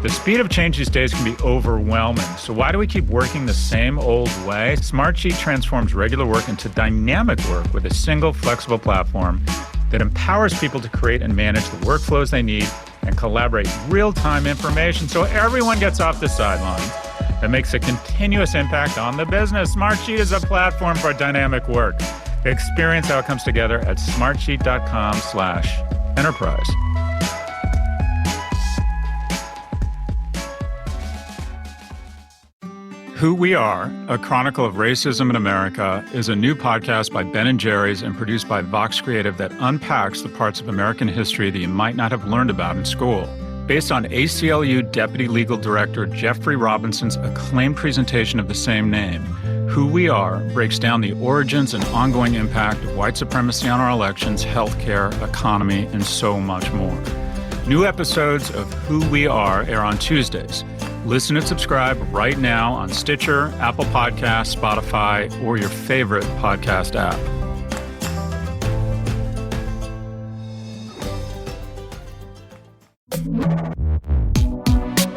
The speed of change these days can be overwhelming. So why do we keep working the same old way? Smartsheet transforms regular work into dynamic work with a single flexible platform that empowers people to create and manage the workflows they need and collaborate real-time information so everyone gets off the sidelines. That makes a continuous impact on the business. Smartsheet is a platform for dynamic work. Experience how it comes together at smartsheet.com/enterprise. Who We Are, A Chronicle of Racism in America, is a new podcast by Ben & Jerry's and produced by Vox Creative that unpacks the parts of American history that you might not have learned about in school. Based on ACLU Deputy Legal Director Jeffrey Robinson's acclaimed presentation of the same name, Who We Are breaks down the origins and ongoing impact of white supremacy on our elections, healthcare, economy, and so much more. New episodes of Who We Are air on Tuesdays. Listen and subscribe right now on Stitcher, Apple Podcasts, Spotify, or your favorite podcast app.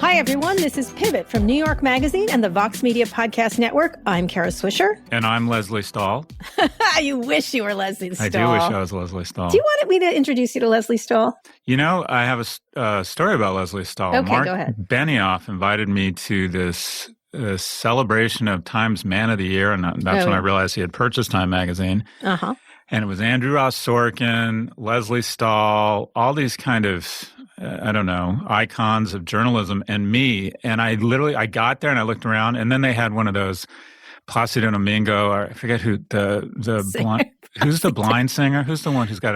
Hi, everyone. This is Pivot from New York Magazine and the Vox Media Podcast Network. I'm Kara Swisher. And I'm Leslie Stahl. You wish you were Leslie Stahl. I do wish I was Leslie Stahl. Do you want me to introduce you to Leslie Stahl? You know, I have a story about Leslie Stahl. Okay, Mark go ahead. Benioff invited me to this celebration of Time's Man of the Year, and that's when I realized he had purchased Time magazine. Uh-huh. And it was Andrew Ross Sorkin, Leslie Stahl, all these kind of, icons of journalism, and me. And I got there and I looked around, and then they had one of those Placido Domingo, or I forget who blind, who's the blind singer? Who's the one who's got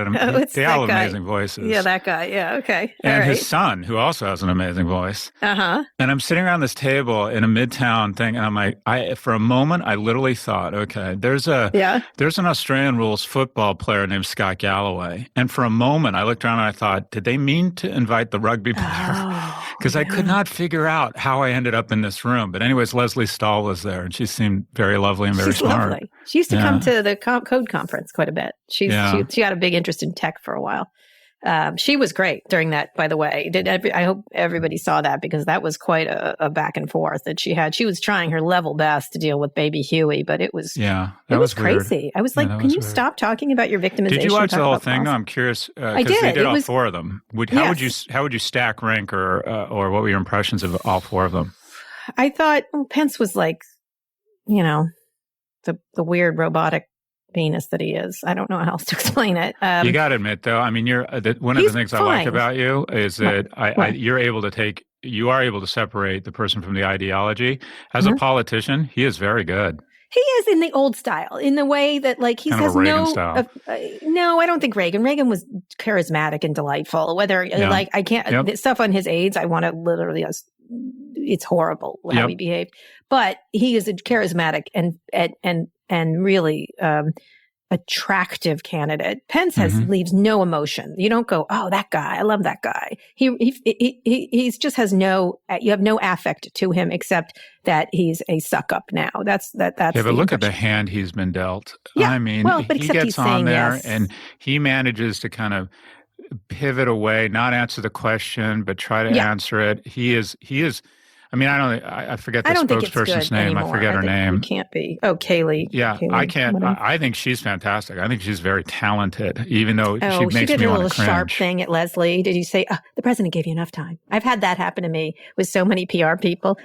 they all have amazing voices. Yeah, that guy. Yeah, okay. And his son, who also has an amazing voice. Uh-huh. And I'm sitting around this table in a Midtown thing, and I'm like, for a moment, I literally thought, okay, there's an Australian rules football player named Scott Galloway. And for a moment, I looked around and I thought, did they mean to invite the rugby player? Because I could not figure out how I ended up in this room. But anyways, Leslie Stahl was there, and she seemed very lovely and very smart. Lovely. She used to come to the Code Conference quite a bit. She had a big interest in tech for a while. She was great during that, by the way. I hope everybody saw that, because that was quite a back and forth that she had. She was trying her level best to deal with baby Huey, but it was crazy. Weird. I was like, can you stop talking about your victimization? Did you watch the whole thing? No, I'm curious. I did. They did all four of them. How would you stack rank, or what were your impressions of all four of them? I thought Pence was like, the weird robotic penis that he is. I don't know how else to explain it. You got to admit, though, I mean, one of the things I like about you is that you are able to separate the person from the ideology. As a politician, he is very good. He is in the old style, in the way that he kind has Reagan style. No, I don't think Reagan. Reagan was charismatic and delightful. I can't the stuff on his aides. I want to literally. It's horrible how he behaved, but he is a charismatic and really attractive candidate. Pence leaves no emotion. You don't go, oh, that guy, I love that guy. He just has you have no affect to him except that he's a suck up now. That's but look at the hand he's been dealt. Yeah. I mean, but he gets on there and he manages to kind of pivot away, not answer the question, but try to answer it. He is. I mean, I forget the spokesperson's name. Anymore. I forget her name. It can't be. Oh, Kaylee. Yeah, Kaylee, I can't. whatever. I think she's fantastic. I think she's very talented, even though she makes me want to cringe. She did a little sharp thing at Leslie. Did you say, the president gave you enough time? I've had that happen to me with so many PR people.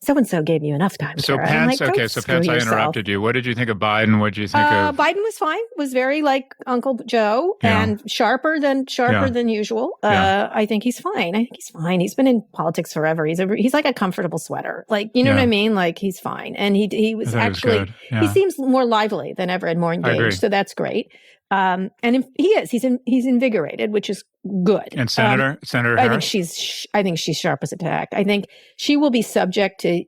So-and-so gave you enough time. So Sarah. Pence, Pence, I interrupted you. What did you think of Biden? What did you think of? Biden was fine. Was very like Uncle Joe and sharper than usual. I think he's fine. He's been in politics forever. He's like a comfortable sweater. Like, you know what I mean? Like, he's fine. And he was actually, he seems more lively than ever and more engaged. So that's great. And he's invigorated, which is good. And Senator Harris? I think she's sharp as a tack. I think she will be subject to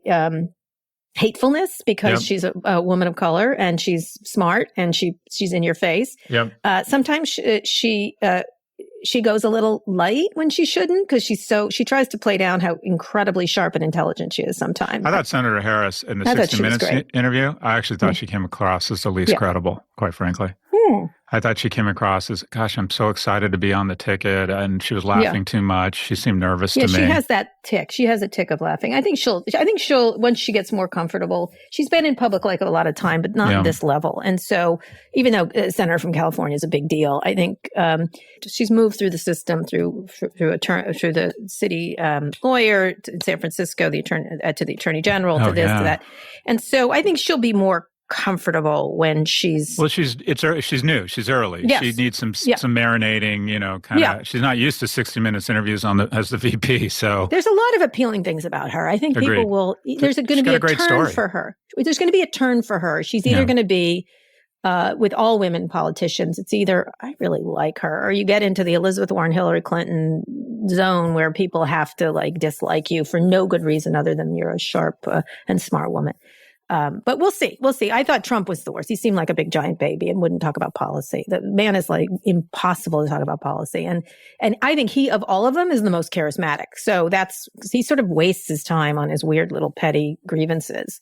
hatefulness because she's a woman of color and she's smart and she's in your face. Yep. Sometimes she goes a little light when she shouldn't because she tries to play down how incredibly sharp and intelligent she is sometimes. I thought Senator Harris in the 60 Minutes interview, I actually thought she came across as the least credible, quite frankly. I thought she came across as, gosh, I'm so excited to be on the ticket, and she was laughing too much. She seemed nervous to me. Yeah, she has that tick. She has a tick of laughing. I think she'll once she gets more comfortable. She's been in public like a lot of time, but not at this level. And so, even though a senator from California is a big deal, I think she's moved through the system through the city lawyer in San Francisco, the attorney to the attorney general, to this to that, and so I think she'll be more comfortable when she's she's new, she's early. Yes. She needs some marinating, she's not used to 60 Minutes interviews as the VP. So there's a lot of appealing things about her. I think people will, there's going to be a turn for her. There's going to be a turn for her. She's either going to be with all women politicians, it's either I really like her, or you get into the Elizabeth Warren, Hillary Clinton zone where people have to dislike you for no good reason other than you're a sharp and smart woman. But we'll see. I thought Trump was the worst. He seemed like a big giant baby and wouldn't talk about policy. The man is impossible to talk about policy. And I think he, of all of them, is the most charismatic. So he sort of wastes his time on his weird little petty grievances,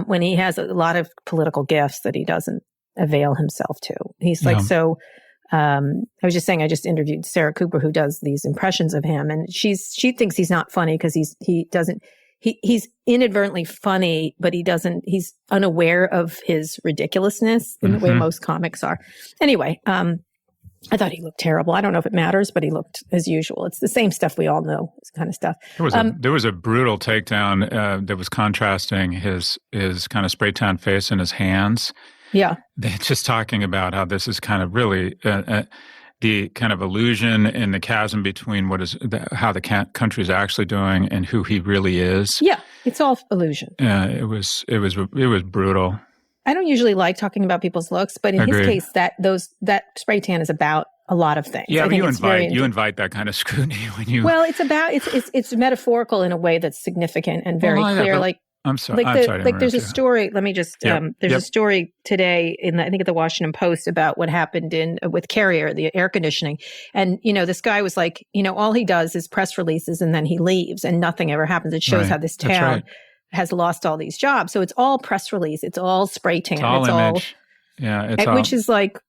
when he has a lot of political gifts that he doesn't avail himself to. He's I was just saying, I just interviewed Sarah Cooper, who does these impressions of him. And she thinks he's not funny because he's inadvertently funny, but he's unaware of his ridiculousness in the way most comics are. Anyway, I thought he looked terrible. I don't know if it matters, but he looked as usual. It's the same stuff we all know, this kind of stuff. There was a brutal takedown that was contrasting his kind of spray tan face and his hands. Yeah. They're just talking about how this is kind of really the kind of illusion and the chasm between how the country is actually doing and who he really is. Yeah, it's all illusion. It was brutal. I don't usually like talking about people's looks, but in his case, that spray tan is about a lot of things. Yeah, but you invite that kind of scrutiny when you. Well, it's metaphorical in a way that's significant and very clear. I'm sorry. There's a story. Let me just. There's a story today I think at the Washington Post about what happened with Carrier, the air conditioning, and this guy was like, all he does is press releases and then he leaves and nothing ever happens. It shows how this town has lost all these jobs. So it's all press release. It's all spray tan. It's all image. Which is it's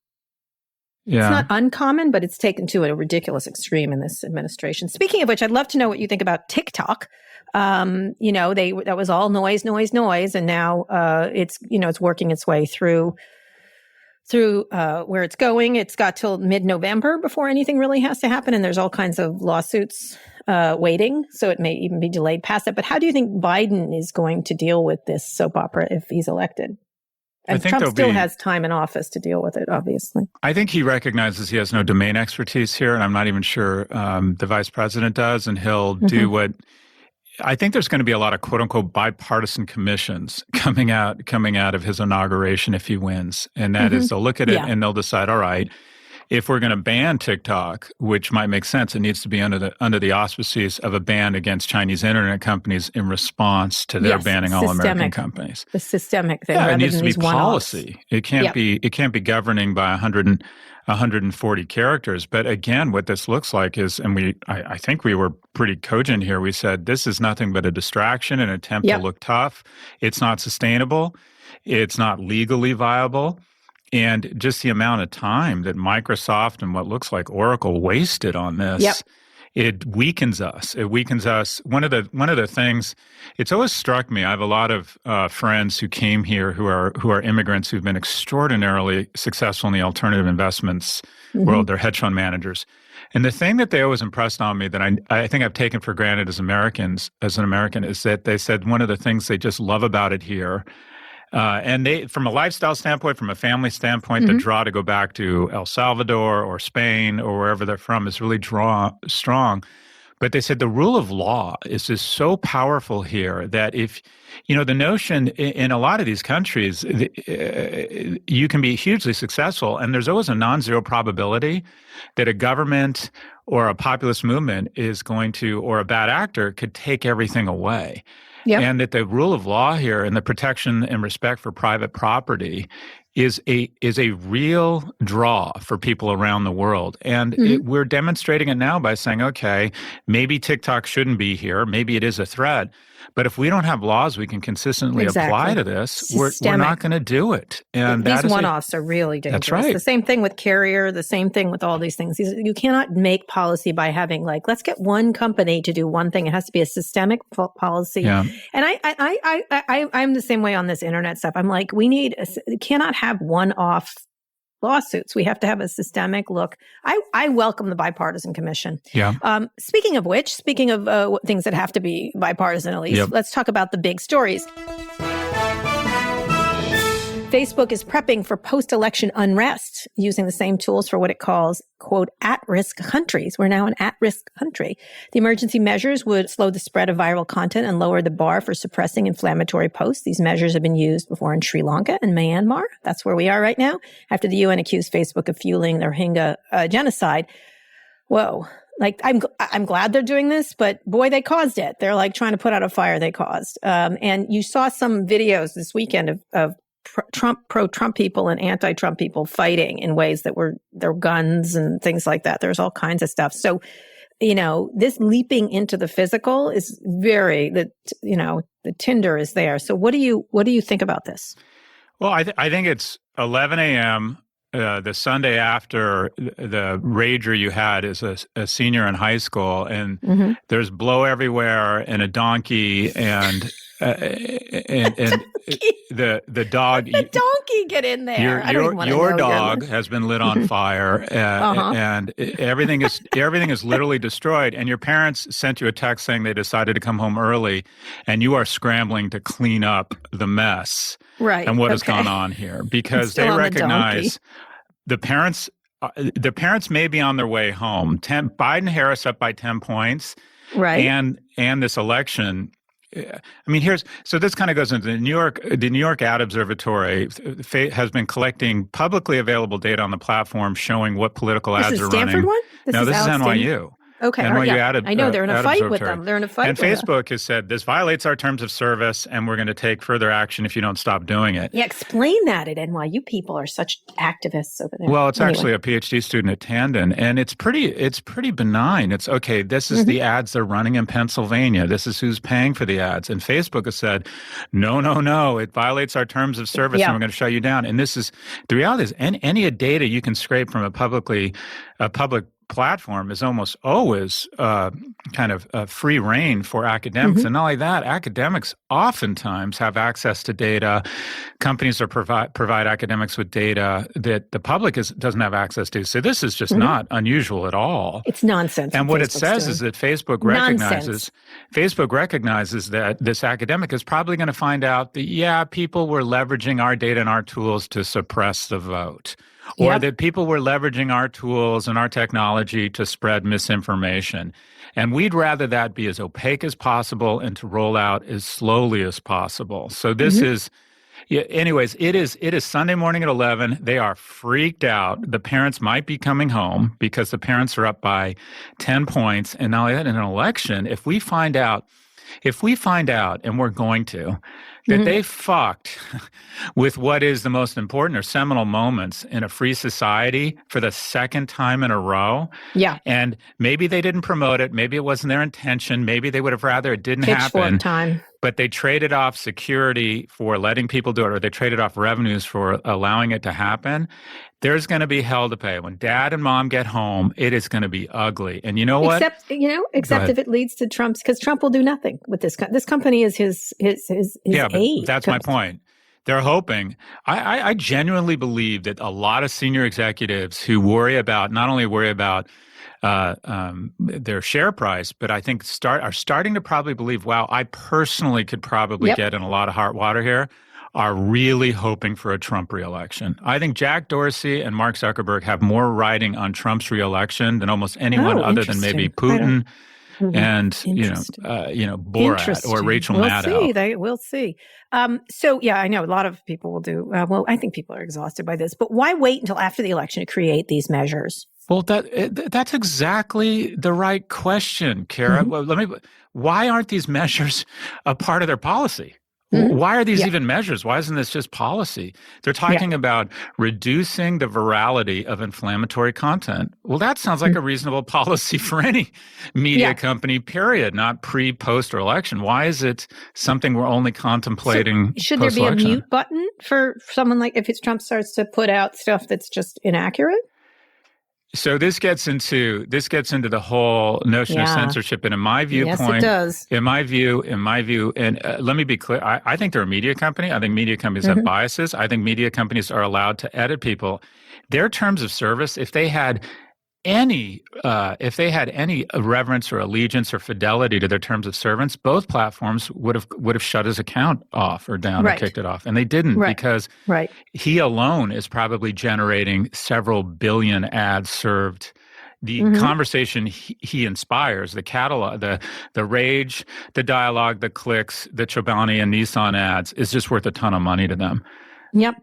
not uncommon, but it's taken to a ridiculous extreme in this administration. Speaking of which, I'd love to know what you think about TikTok. That was all noise, and now it's working its way through where it's going. It's got till mid-November before anything really has to happen, and there's all kinds of lawsuits waiting, so it may even be delayed past that. But how do you think Biden is going to deal with this soap opera if he's elected? And Trump still has time in office to deal with it, obviously. I think he recognizes he has no domain expertise here, and I'm not even sure the vice president does, and he'll do what. I think there's going to be a lot of quote unquote bipartisan commissions coming out of his inauguration if he wins. And that is they'll look at it and they'll decide, all right, if we're going to ban TikTok, which might make sense, it needs to be under the auspices of a ban against Chinese internet companies in response to their banning all American companies. The systemic thing. Yeah, it needs to be policy. It can't be governing by 140 characters. But again, what this looks like is, and I think we were pretty cogent here. We said this is nothing but a distraction, an attempt to look tough. It's not sustainable. It's not legally viable. And just the amount of time that Microsoft and what looks like Oracle wasted on this, it weakens us. It weakens us. One of the things, it's always struck me. I have a lot of friends who came here who are immigrants who've been extraordinarily successful in the alternative investments world. They're hedge fund managers. And the thing that they always impressed on me that I think I've taken for granted as an American, is that they said one of the things they just love about it here. And they, from a lifestyle standpoint, from a family standpoint, the draw to go back to El Salvador or Spain or wherever they're from is really strong. But they said the rule of law is just so powerful here that if, the notion in a lot of these countries, you can be hugely successful, and there's always a non-zero probability that a government or a populist movement is going to, or a bad actor could take everything away. Yep. And that the rule of law here and the protection and respect for private property is a real draw for people around the world. And we're demonstrating it now by saying, okay, maybe TikTok shouldn't be here. Maybe it is a threat. But if we don't have laws we can consistently apply to this, we're not going to do it. And these one-offs are really dangerous. That's right. The same thing with carrier, the same thing with all these things. You cannot make policy by having let's get one company to do one thing. It has to be a systemic policy. Yeah. And I'm the same way on this internet stuff. I'm like, we cannot have one-off lawsuits. We have to have a systemic look. I welcome the bipartisan commission. Yeah. Speaking of things that have to be bipartisan, at least, let's talk about the big stories. Facebook is prepping for post-election unrest using the same tools for what it calls, quote, at-risk countries. We're now an at-risk country. The emergency measures would slow the spread of viral content and lower the bar for suppressing inflammatory posts. These measures have been used before in Sri Lanka and Myanmar. That's where we are right now, after the UN accused Facebook of fueling the Rohingya genocide. Whoa. I'm glad they're doing this, but boy, they caused it. They're trying to put out a fire they caused. And you saw some videos this weekend of pro-Trump people and anti-Trump people fighting in ways that were their guns and things like that. There's all kinds of stuff. So, this leaping into the physical is the tinder is there. So what do you think about this? Well, I think it's 11 a.m. The Sunday after the rager you had is a senior in high school, and there's blow everywhere and a donkey and the dog. The donkey get in there. Your dog has been lit on fire, and everything is literally destroyed. And your parents sent you a text saying they decided to come home early, and you are scrambling to clean up the mess. Right. And what has gone on here, because they recognize the parents may be on their way home. Biden-Harris up by 10 points. Right. And this election. I mean, so this kind of goes into the New York Ad Observatory has been collecting publicly available data on the platform showing what political ads are running. This is Stanford one? This is NYU. Okay. I know they're in a fight with them. They're in a fight with them. And Facebook has said, this violates our terms of service, and we're going to take further action if you don't stop doing it. Yeah, explain that at NYU. People are such activists over there. Well, it's actually a PhD student at Tandon, and it's pretty benign. It's, okay, this is the ads they're running in Pennsylvania. This is who's paying for the ads. And Facebook has said, no, it violates our terms of service, and we're going to shut you down. And the reality is, any data you can scrape from a public platform is almost always kind of free reign for academics. And not only that, academics oftentimes have access to data. Companies provide academics with data that the public doesn't have access to. So this is just not unusual at all. It's nonsense. And what it says is that Facebook recognizes that this academic is probably going to find out that, people were leveraging our data and our tools to suppress the vote. Or that people were leveraging our tools and our technology to spread misinformation. And we'd rather that be as opaque as possible and to roll out as slowly as possible. So this is, anyways, it is Sunday morning at 11. They are freaked out. The parents might be coming home because the parents are up by 10 points. And now in an election, if we find out, and we're going to, that they fucked with what is the most important or seminal moments in a free society for the second time in a row. Yeah. And maybe they didn't promote it. Maybe it wasn't their intention. Maybe they would have rather it didn't happen. Time. But they traded off security for letting people do it, or they traded off revenues for allowing it to happen. There's going to be hell to pay. When dad and mom get home, it is going to be ugly. And you know what? Except if it leads to Trump's, because Trump will do nothing with this. This company is his aid. That's my point. They're hoping. I genuinely believe that a lot of senior executives who not only worry about their share price, but I think are starting to probably believe, wow, I personally could probably get in a lot of hot water here, are really hoping for a Trump reelection. I think Jack Dorsey and Mark Zuckerberg have more riding on Trump's reelection than almost anyone other than maybe Putin and Borat or Rachel Maddow. We'll see. I know a lot of people will do. I think people are exhausted by this. But why wait until after the election to create these measures? Well, that's exactly the right question, Kara. Well, why aren't these measures a part of their policy? Why are these even measures? Why isn't this just policy? They're talking about reducing the virality of inflammatory content. Well, that sounds like a reasonable policy for any media company, period, not pre, post, or election. Why is it something we're only contemplating should there be a mute button for someone like if Trump starts to put out stuff that's just inaccurate? So this gets into the whole notion of censorship, and in my viewpoint, yes, it does. In my view, and let me be clear, I think they're a media company. I think media companies have biases. I think media companies are allowed to edit people. Their terms of service, if they had any reverence or allegiance or fidelity to their terms of service, both platforms would have shut his account off or down or kicked it off, and they didn't because he alone is probably generating several billion ads served. The conversation he inspires, the catalog, the rage, the dialogue, the clicks, the Chobani and Nissan ads is just worth a ton of money to them. Yep.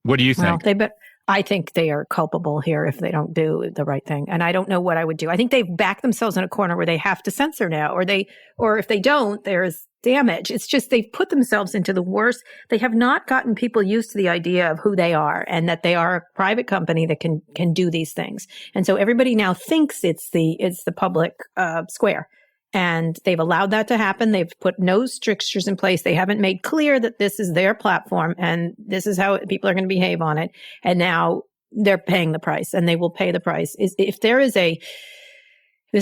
What do you think? Well, I think they are culpable here if they don't do the right thing. And I don't know what I would do. I think they've backed themselves in a corner where they have to censor now, or if they don't, there's damage. It's just they've put themselves into the worst. They have not gotten people used to the idea of who they are and that they are a private company that can do these things. And so everybody now thinks it's the public square. And they've allowed that to happen. They've put no strictures in place. They haven't made clear that this is their platform and this is how people are going to behave on it. And now they're paying the price, and they will pay the price. If this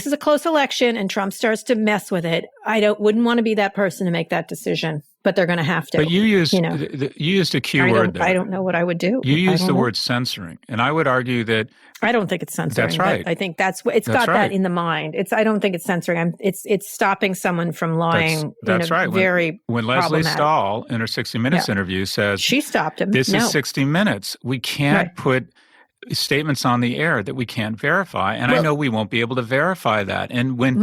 is a close election and Trump starts to mess with it, wouldn't want to be that person to make that decision. But they're going to have to. But you used a key word there. I don't know what I would do. You used the word censoring, and I would argue that I don't think it's censoring. That's right. I think it's got that in the mind. I don't think it's censoring. It's stopping someone from lying. That's right. When Leslie Stahl in her 60 Minutes interview says she stopped him. This is 60 Minutes. We can't put statements on the air that we can't verify, and I know we won't be able to verify that. And when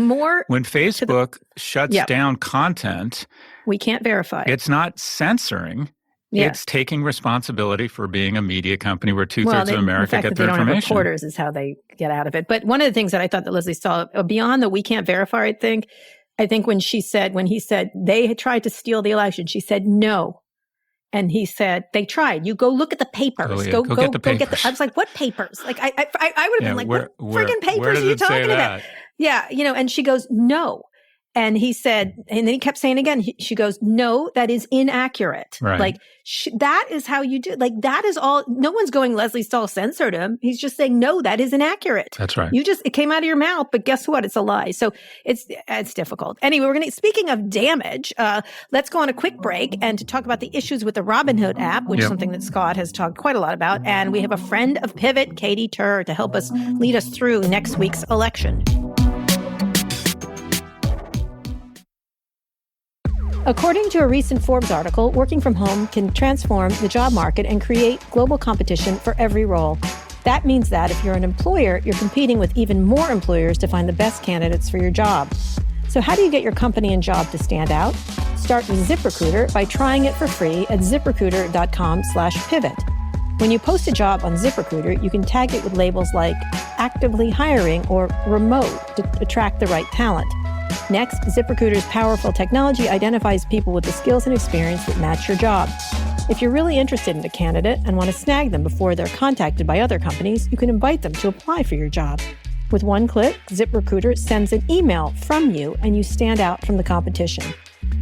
Facebook shuts down content, we can't verify it. It's not censoring. It's taking responsibility for being a media company where two-thirds of America get their information. The fact that they don't have reporters is how they get out of it. But one of the things that I thought that Leslie Stahl, beyond the we can't verify, I think when he said they had tried to steal the election, she said no. And he said, they tried. You go look at the papers. Go get the papers. I was like, what papers? Like, I would have been like, what friggin' papers are you talking about? Yeah. And she goes, no. And he said, and then he kept saying again, she goes, no, that is inaccurate. Right. Like, that is how you do, like, that is all. No one's going, Leslie Stahl censored him. He's just saying, no, that is inaccurate. That's right. It came out of your mouth, but guess what? It's a lie. So it's difficult. Anyway, speaking of damage, let's go on a quick break and to talk about the issues with the Robinhood app, which is something that Scott has talked quite a lot about. And we have a friend of Pivot, Katy Tur, to help us lead us through next week's election. According to a recent Forbes article, working from home can transform the job market and create global competition for every role. That means that if you're an employer, you're competing with even more employers to find the best candidates for your job. So how do you get your company and job to stand out? Start with ZipRecruiter by trying it for free at ZipRecruiter.com/pivot. When you post a job on ZipRecruiter, you can tag it with labels like actively hiring or remote to attract the right talent. Next, ZipRecruiter's powerful technology identifies people with the skills and experience that match your job. If you're really interested in a candidate and want to snag them before they're contacted by other companies, you can invite them to apply for your job. With one click, ZipRecruiter sends an email from you and you stand out from the competition.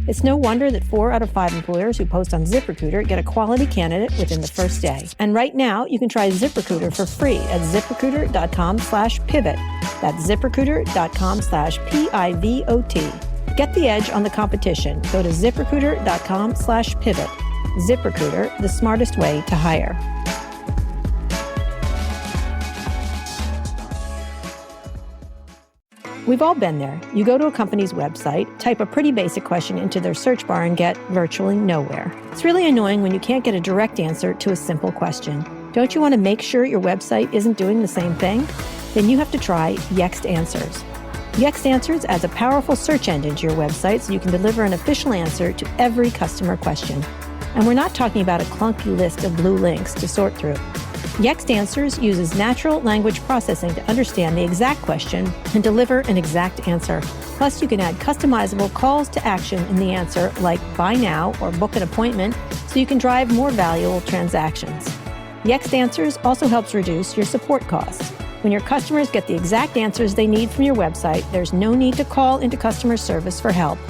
It's no wonder that 4 out of 5 employers who post on ZipRecruiter get a quality candidate within the first day. And right now, you can try ZipRecruiter for free at ZipRecruiter.com/pivot. That's ZipRecruiter.com/pivot. Get the edge on the competition. Go to ZipRecruiter.com/pivot. ZipRecruiter, the smartest way to hire. We've all been there. You go to a company's website, type a pretty basic question into their search bar and get virtually nowhere. It's really annoying when you can't get a direct answer to a simple question. Don't you want to make sure your website isn't doing the same thing? Then you have to try Yext Answers. Yext Answers adds a powerful search engine to your website so you can deliver an official answer to every customer question. And we're not talking about a clunky list of blue links to sort through. Yext Answers uses natural language processing to understand the exact question and deliver an exact answer. Plus, you can add customizable calls to action in the answer, like buy now or book an appointment, so you can drive more valuable transactions. Yext Answers also helps reduce your support costs. When your customers get the exact answers they need from your website, there's no need to call into customer service for help.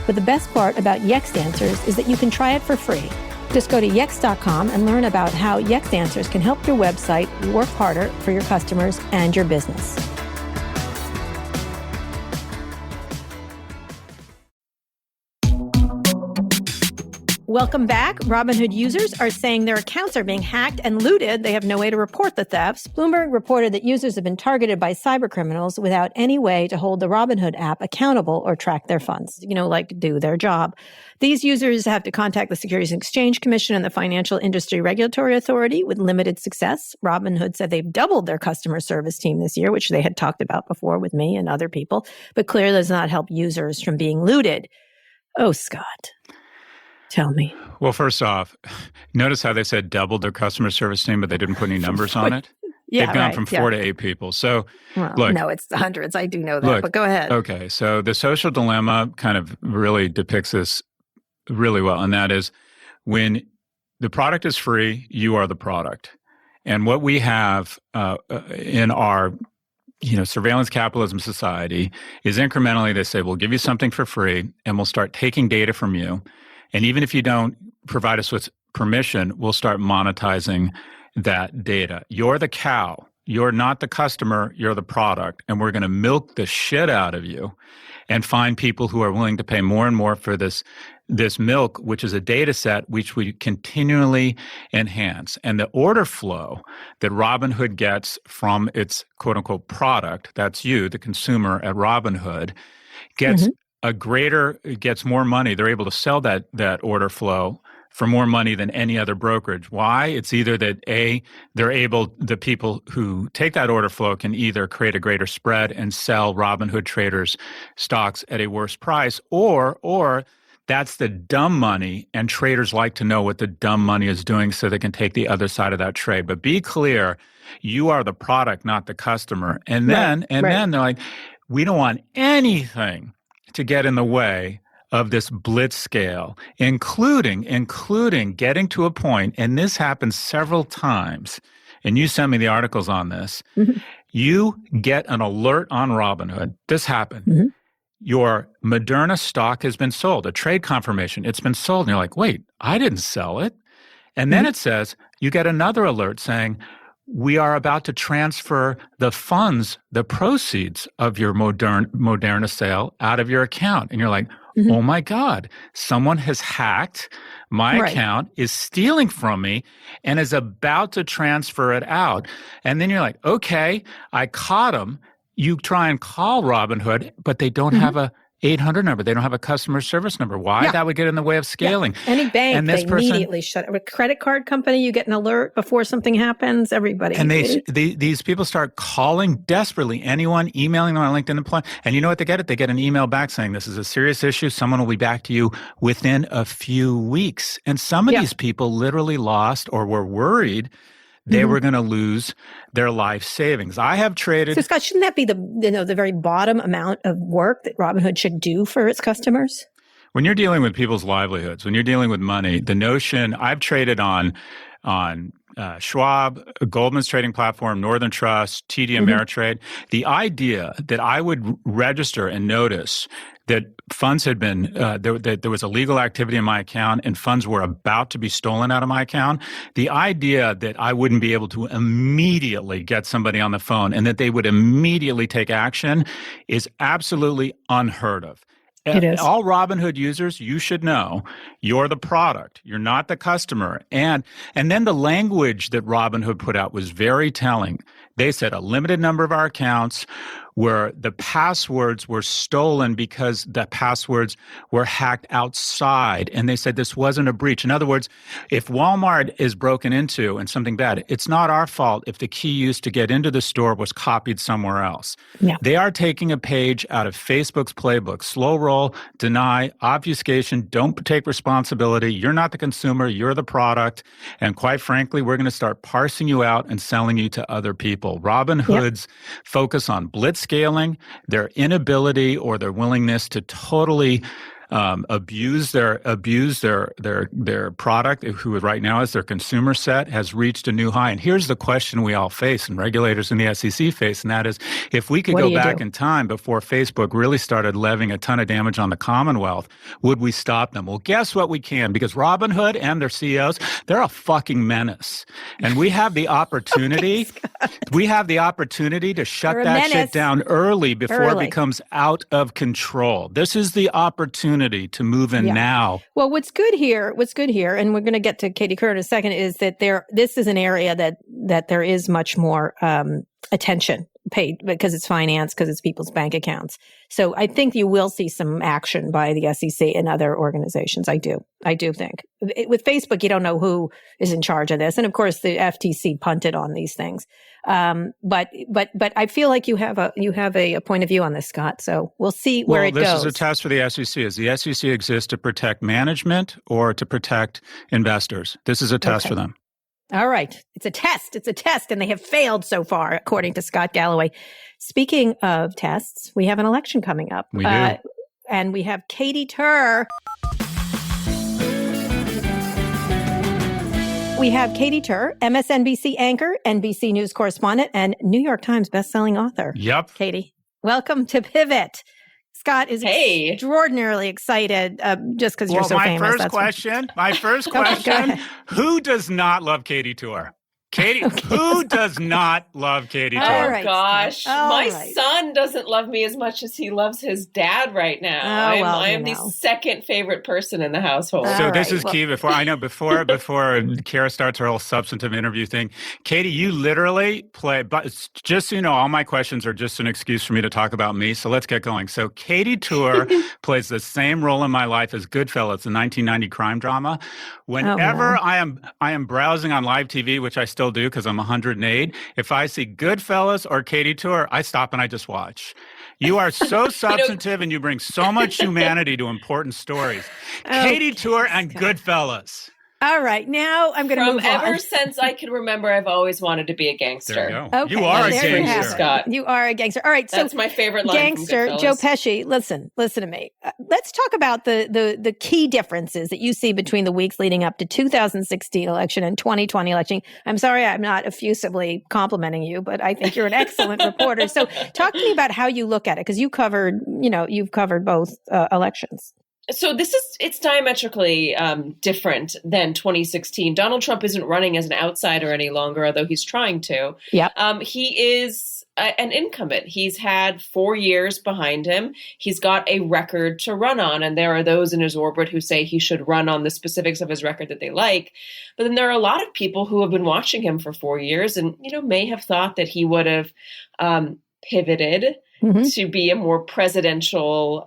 But the best part about Yext Answers is that you can try it for free. Just go to yext.com and learn about how Yext Answers can help your website work harder for your customers and your business. Welcome back. Robinhood users are saying their accounts are being hacked and looted. They have no way to report the thefts. Bloomberg reported that users have been targeted by cybercriminals without any way to hold the Robinhood app accountable or track their funds, like do their job. These users have to contact the Securities and Exchange Commission and the Financial Industry Regulatory Authority with limited success. Robinhood said they've doubled their customer service team this year, which they had talked about before with me and other people, but clearly does not help users from being looted. Oh, Scott. Tell me. Well, first off, notice how they said doubled their customer service team, but they didn't put any numbers on it? Yeah, they've gone from 4 to 8 people. So, look. No, it's the hundreds. I do know that, but go ahead. Okay, so the social dilemma kind of really depicts this really well, and that is when the product is free, you are the product. And what we have in our surveillance capitalism society is incrementally they say, we'll give you something for free, and we'll start taking data from you. And even if you don't provide us with permission, we'll start monetizing that data. You're the cow. You're not the customer. You're the product. And we're going to milk the shit out of you and find people who are willing to pay more and more for this milk, which is a data set which we continually enhance. And the order flow that Robinhood gets from its quote-unquote product, that's you, the consumer at Robinhood, gets gets more money. They're able to sell that order flow for more money than any other brokerage. Why? It's either that the people who take that order flow can either create a greater spread and sell Robinhood traders stocks at a worse price, or that's the dumb money, and traders like to know what the dumb money is doing so they can take the other side of that trade. But be clear, you are the product, not the customer. And then they're like, we don't want anything to get in the way of this blitz scale, including getting to a point, and this happens several times, and you sent me the articles on this, you get an alert on Robinhood. This happened. Your Moderna stock has been sold, a trade confirmation. It's been sold. And you're like, wait, I didn't sell it. And then it says, you get another alert saying, we are about to transfer the funds, the proceeds of your Moderna sale out of your account. And you're like, oh my God, someone has hacked my account, is stealing from me, and is about to transfer it out. And then you're like, okay, I caught them. You try and call Robinhood, but they don't have a 800 number. They don't have a customer service number. Why? Yeah. That would get in the way of scaling. Yeah. Any bank, and they immediately shut it. A credit card company, you get an alert before something happens. Everybody. And these people start calling desperately anyone, emailing them on LinkedIn. And you know what they get? They get an email back saying, this is a serious issue. Someone will be back to you within a few weeks. And some of these people literally lost or were worried they were going to lose their life savings. I have traded. So, Scott, shouldn't that be the very bottom amount of work that Robinhood should do for its customers? When you're dealing with people's livelihoods, when you're dealing with money, the notion I've traded on Schwab, Goldman's trading platform, Northern Trust, TD Ameritrade, the idea that I would register and notice that funds had been, that there was illegal activity in my account and funds were about to be stolen out of my account, the idea that I wouldn't be able to immediately get somebody on the phone and that they would immediately take action is absolutely unheard of. It is. All Robinhood users, you should know, you're the product. You're not the customer. And then the language that Robinhood put out was very telling. They said a limited number of our accounts where the passwords were stolen because the passwords were hacked outside. And they said this wasn't a breach. In other words, if Walmart is broken into and something bad, it's not our fault if the key used to get into the store was copied somewhere else. Yeah. They are taking a page out of Facebook's playbook. Slow roll, deny, obfuscation, don't take responsibility. You're not the consumer, you're the product. And quite frankly, we're going to start parsing you out and selling you to other people. Robinhood's focus on blitzscaling, their inability or their willingness to totally abuse their product, who right now is their consumer set, has reached a new high. And here's the question we all face, and regulators in the SEC face, and that is, if we could go back in time before Facebook really started levying a ton of damage on the Commonwealth, would we stop them? Well, guess what? We can, because Robinhood and their CEOs, they're a fucking menace, and we have the opportunity. We have the opportunity to shut that shit down early before it becomes out of control. This is the opportunity to move in now. Well, what's good here, and we're going to get to Katy Tur in a second, is that this is an area that there is much more attention paid because it's finance, because it's people's bank accounts. So I think you will see some action by the SEC and other organizations. I do think. With Facebook, you don't know who is in charge of this. And of course, the FTC punted on these things. But I feel like you have a point of view on this, Scott. So we'll see where it goes. This is a test for the SEC. Does the SEC exist to protect management or to protect investors? This is a test for them. All right. It's a test, and they have failed so far, according to Scott Galloway. Speaking of tests, we have an election coming up. We do. And we have Katy Tur. We have Katy Tur, MSNBC anchor, NBC News correspondent, and New York Times bestselling author. Yep. Katy, welcome to Pivot. Scott is extraordinarily excited just because you're so famous. My first question, who does not love Katy Tur? Katy, who does not love Katy Tur? Oh, gosh. My son doesn't love me as much as he loves his dad right now. I am the second favorite person in the household. So this is key. Before Kara starts her whole substantive interview thing, Katy, you literally play, but just so you know, all my questions are just an excuse for me to talk about me. So let's get going. So Katy Tur plays the same role in my life as Goodfellas, the 1990 crime drama. Whenever I am browsing on live TV, which I still do because I'm 108. If I see Goodfellas or Katy Tur, I stop and I just watch. You are so substantive and you bring so much humanity to important stories. Katy Tur and Goodfellas. All right, now I'm going to move on. Ever since I can remember, I've always wanted to be a gangster. There you go. Okay. You are a gangster, Scott. You are a gangster. All right, that's my favorite line. Gangster Joe Pesci. Listen to me. Let's talk about the key differences that you see between the weeks leading up to 2016 election and 2020 election. I'm sorry, I'm not effusively complimenting you, but I think you're an excellent reporter. So, talk to me about how you look at it, because you've covered both elections. So it's diametrically different than 2016. Donald Trump isn't running as an outsider any longer, although he's trying to. Yeah. He is an incumbent. He's had 4 years behind him. He's got a record to run on, and there are those in his orbit who say he should run on the specifics of his record that they like. But then there are a lot of people who have been watching him for 4 years and, may have thought that he would have pivoted to be a more presidential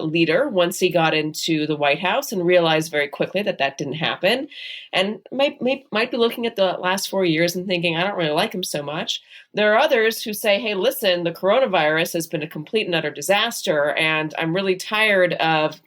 leader once he got into the White House, and realized very quickly that didn't happen, and might be looking at the last 4 years and thinking, I don't really like him so much. There are others who say, hey, listen, the coronavirus has been a complete and utter disaster, and I'm really tired of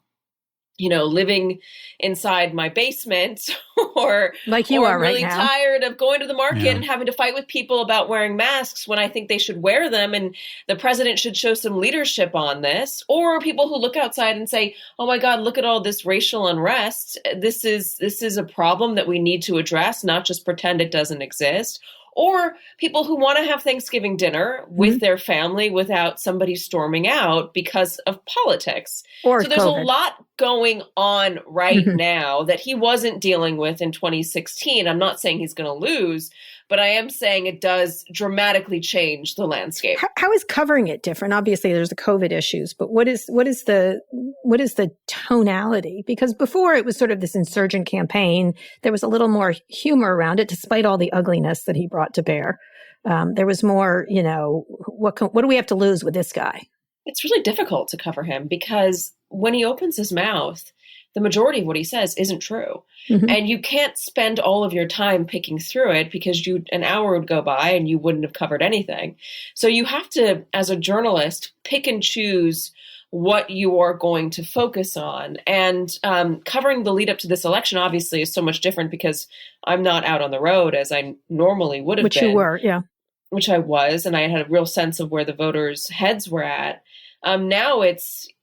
living inside my basement or like you are really right now. Tired of going to the market and having to fight with people about wearing masks when I think they should wear them, and the president should show some leadership on this. Or people who look outside and say, oh my God, look at all this racial unrest. This is a problem that we need to address, not just pretend it doesn't exist. Or people who want to have Thanksgiving dinner with their family without somebody storming out because of politics. Or so there's COVID. A lot going on right now that he wasn't dealing with in 2016. I'm not saying he's going to lose, but I am saying it does dramatically change the landscape. How is covering it different? Obviously, there's the COVID issues, but what is the tonality? Because before it was sort of this insurgent campaign, there was a little more humor around it, despite all the ugliness that he brought to bear. There was more, what do we have to lose with this guy? It's really difficult to cover him because when he opens his mouth, the majority of what he says isn't true. Mm-hmm. And you can't spend all of your time picking through it because an hour would go by and you wouldn't have covered anything. So you have to, as a journalist, pick and choose what you are going to focus on. And covering the lead up to this election, obviously, is so much different because I'm not out on the road as I normally would have been. Which you were, yeah. Which I was, and I had a real sense of where the voters' heads were at. Now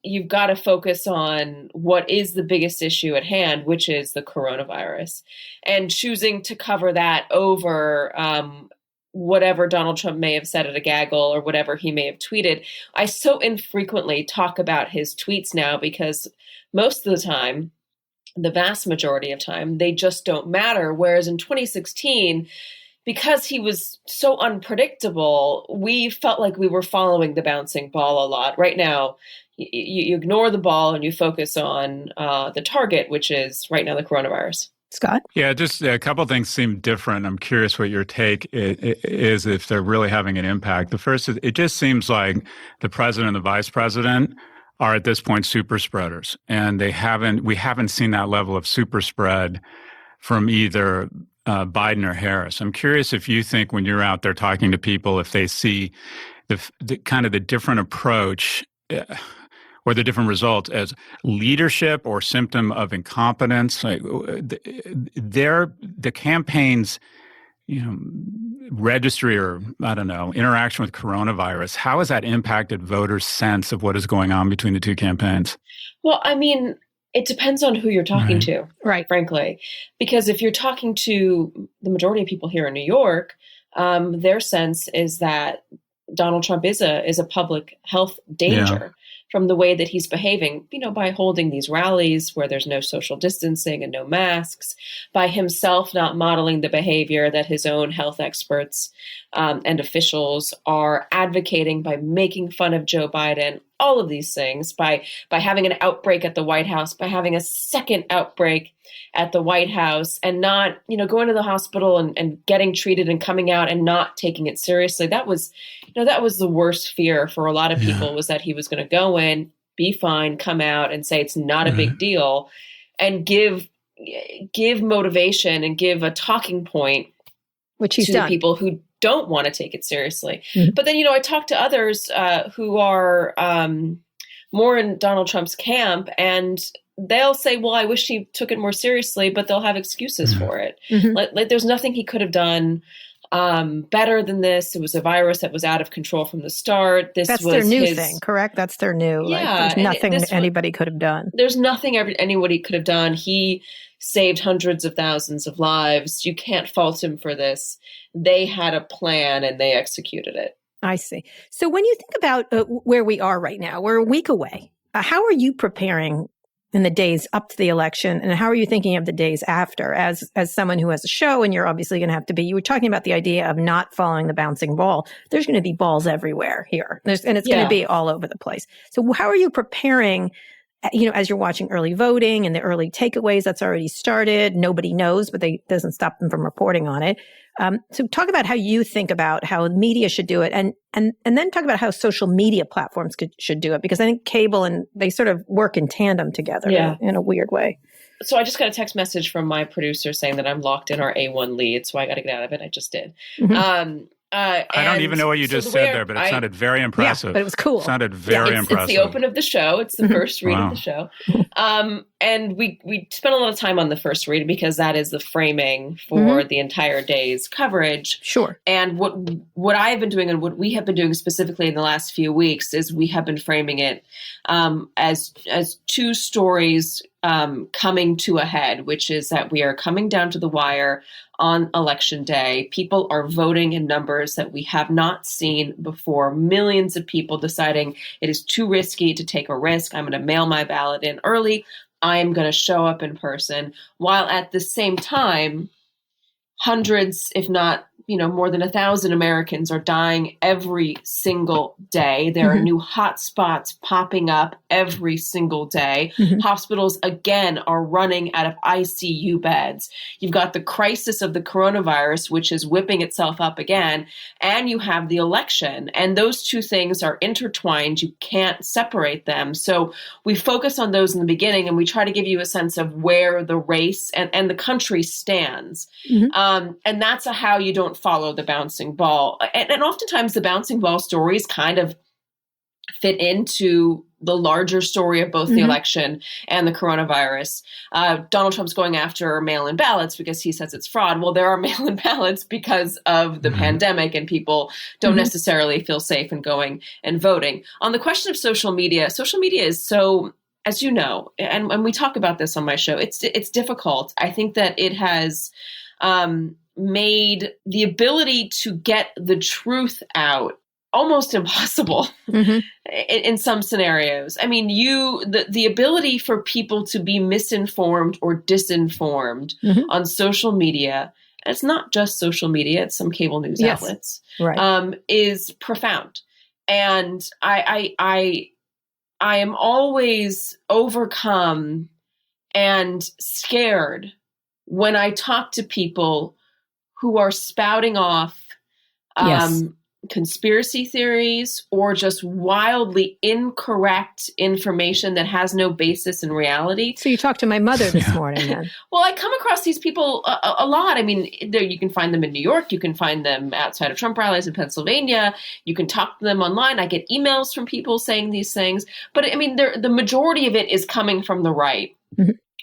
you've got to focus on what is the biggest issue at hand, which is the coronavirus, and choosing to cover that over whatever Donald Trump may have said at a gaggle or whatever he may have tweeted. I so infrequently talk about his tweets now because most of the time, the vast majority of time, they just don't matter. Whereas in 2016, because he was so unpredictable, we felt like we were following the bouncing ball a lot. Right now, you ignore the ball and you focus on the target, which is right now the coronavirus. Scott? Yeah, just a couple of things seem different. I'm curious what your take is if they're really having an impact. The first is it just seems like the president and the vice president are at this point super spreaders, and we haven't seen that level of super spread from either Biden or Harris. I'm curious if you think when you're out there talking to people, if they see the kind of the different approach or the different results as leadership or symptom of incompetence. Like the campaign's, registry or interaction with coronavirus. How has that impacted voters' sense of what is going on between the two campaigns? Well, I mean, it depends on who you're talking to, right? Frankly, because if you're talking to the majority of people here in New York, their sense is that Donald Trump is a public health danger from the way that he's behaving, by holding these rallies where there's no social distancing and no masks, by himself not modeling the behavior that his own health experts and officials are advocating, by making fun of Joe Biden, all of these things, by having an outbreak at the White House, by having a second outbreak at the White House and not, going to the hospital and getting treated and coming out and not taking it seriously. That was the worst fear for a lot of people, was that he was going to go in, be fine, come out and say it's not a big deal, and give motivation and give a talking point, which he's to done. The people who don't want to take it seriously. Mm-hmm. But then, I talk to others who are more in Donald Trump's camp, and they'll say, well, I wish he took it more seriously, but they'll have excuses for it. Mm-hmm. Like there's nothing he could have done better than this. It was a virus that was out of control from the start. That's their new thing, correct? That's their new, there's nothing anybody could have done. There's nothing anybody could have done. He saved hundreds of thousands of lives. You can't fault him for this. They had a plan and they executed it. I see. So when you think about where we are right now, we're a week away. How are you preparing in the days up to the election, and how are you thinking of the days after as someone who has a show? And you're obviously going to have to be, you were talking about the idea of not following the bouncing ball. There's going to be balls everywhere here. And it's going to be all over the place. So how are you preparing, as you're watching early voting and the early takeaways that's already started? Nobody knows, but doesn't stop them from reporting on it. So talk about how you think about how the media should do it, and then talk about how social media platforms should do it, because I think cable and they sort of work in tandem together in a weird way. So I just got a text message from my producer saying that I'm locked in our A1 lead, so I got to get out of it. I just did. Mm-hmm. I don't even know what you just said there, but it sounded very impressive. Yeah, but it was cool. It sounded very impressive. It's the open of the show. It's the first read of the show. And we spent a lot of time on the first read because that is the framing for the entire day's coverage. Sure. And what I have been doing and what we have been doing specifically in the last few weeks is we have been framing it as two stories coming to a head, which is that we are coming down to the wire on election day. People are voting in numbers that we have not seen before. Millions of people deciding it is too risky to take a risk. I'm going to mail my ballot in early. I'm going to show up in person, while at the same time, hundreds, if not, more than 1,000 Americans are dying every single day. There are new hotspots popping up every single day. Hospitals, again, are running out of ICU beds. You've got the crisis of the coronavirus, which is whipping itself up again, and you have the election. And those two things are intertwined. You can't separate them. So we focus on those in the beginning, and we try to give you a sense of where the race and the country stands. And that's how you don't follow the bouncing ball. And oftentimes the bouncing ball stories kind of fit into the larger story of both the election and the coronavirus. Donald Trump's going after mail-in ballots because he says it's fraud. Well, there are mail-in ballots because of the pandemic, and people don't necessarily feel safe in going and voting. On the question of social media is so, as you know, and we talk about this on my show, it's difficult. I think that it has made the ability to get the truth out almost impossible in some scenarios. I mean, the ability for people to be misinformed or disinformed on social media, and it's not just social media, it's some cable news outlets, is profound. And I am always overcome and scared when I talk to people who are spouting off conspiracy theories or just wildly incorrect information that has no basis in reality. So you talked to my mother this morning then. Well, I come across these people a lot. I mean, you can find them in New York. You can find them outside of Trump rallies in Pennsylvania. You can talk to them online. I get emails from people saying these things. But I mean, the majority of it is coming from the right.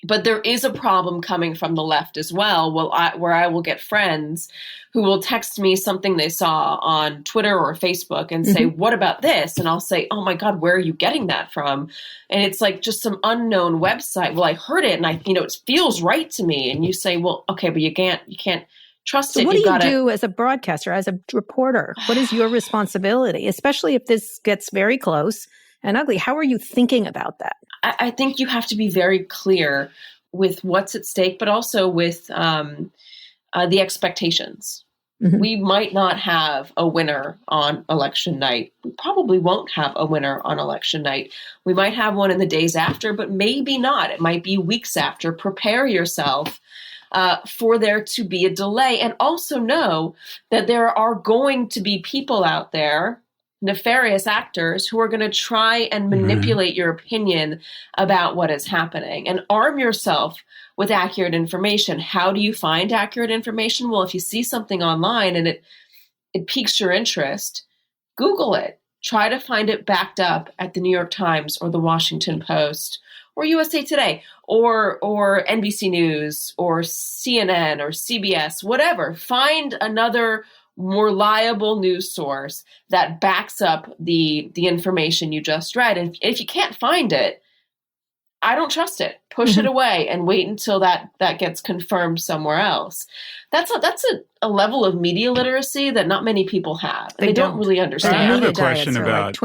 But there is a problem coming from the left as well, where I will get friends who will text me something they saw on Twitter or Facebook and say, what about this? And I'll say, oh my God, where are you getting that from? And it's like just some unknown website. Well, I heard it and it feels right to me. And you say, well, okay, but you can't trust it. So what do you do as a broadcaster, as a reporter? What is your responsibility, especially if this gets very close and ugly? How are you thinking about that? I think you have to be very clear with what's at stake, but also with the expectations. We might not have a winner on election night. We probably won't have a winner on election night. We might have one in the days after, but maybe not. It might be weeks after. Prepare yourself for there to be a delay, and also know that there are going to be people out there, nefarious actors, who are going to try and manipulate your opinion about what is happening. And arm yourself with accurate information. How do you find accurate information? Well, if you see something online and it piques your interest, Google it. Try to find it backed up at the New York Times or the Washington Post or USA Today or NBC News or CNN or CBS, whatever. Find another more reliable news source that backs up the information you just read. And if you can't find it, I don't trust it. Push it away and wait until that gets confirmed somewhere else. That's a level of media literacy that not many people have. They don't really understand. I have a question about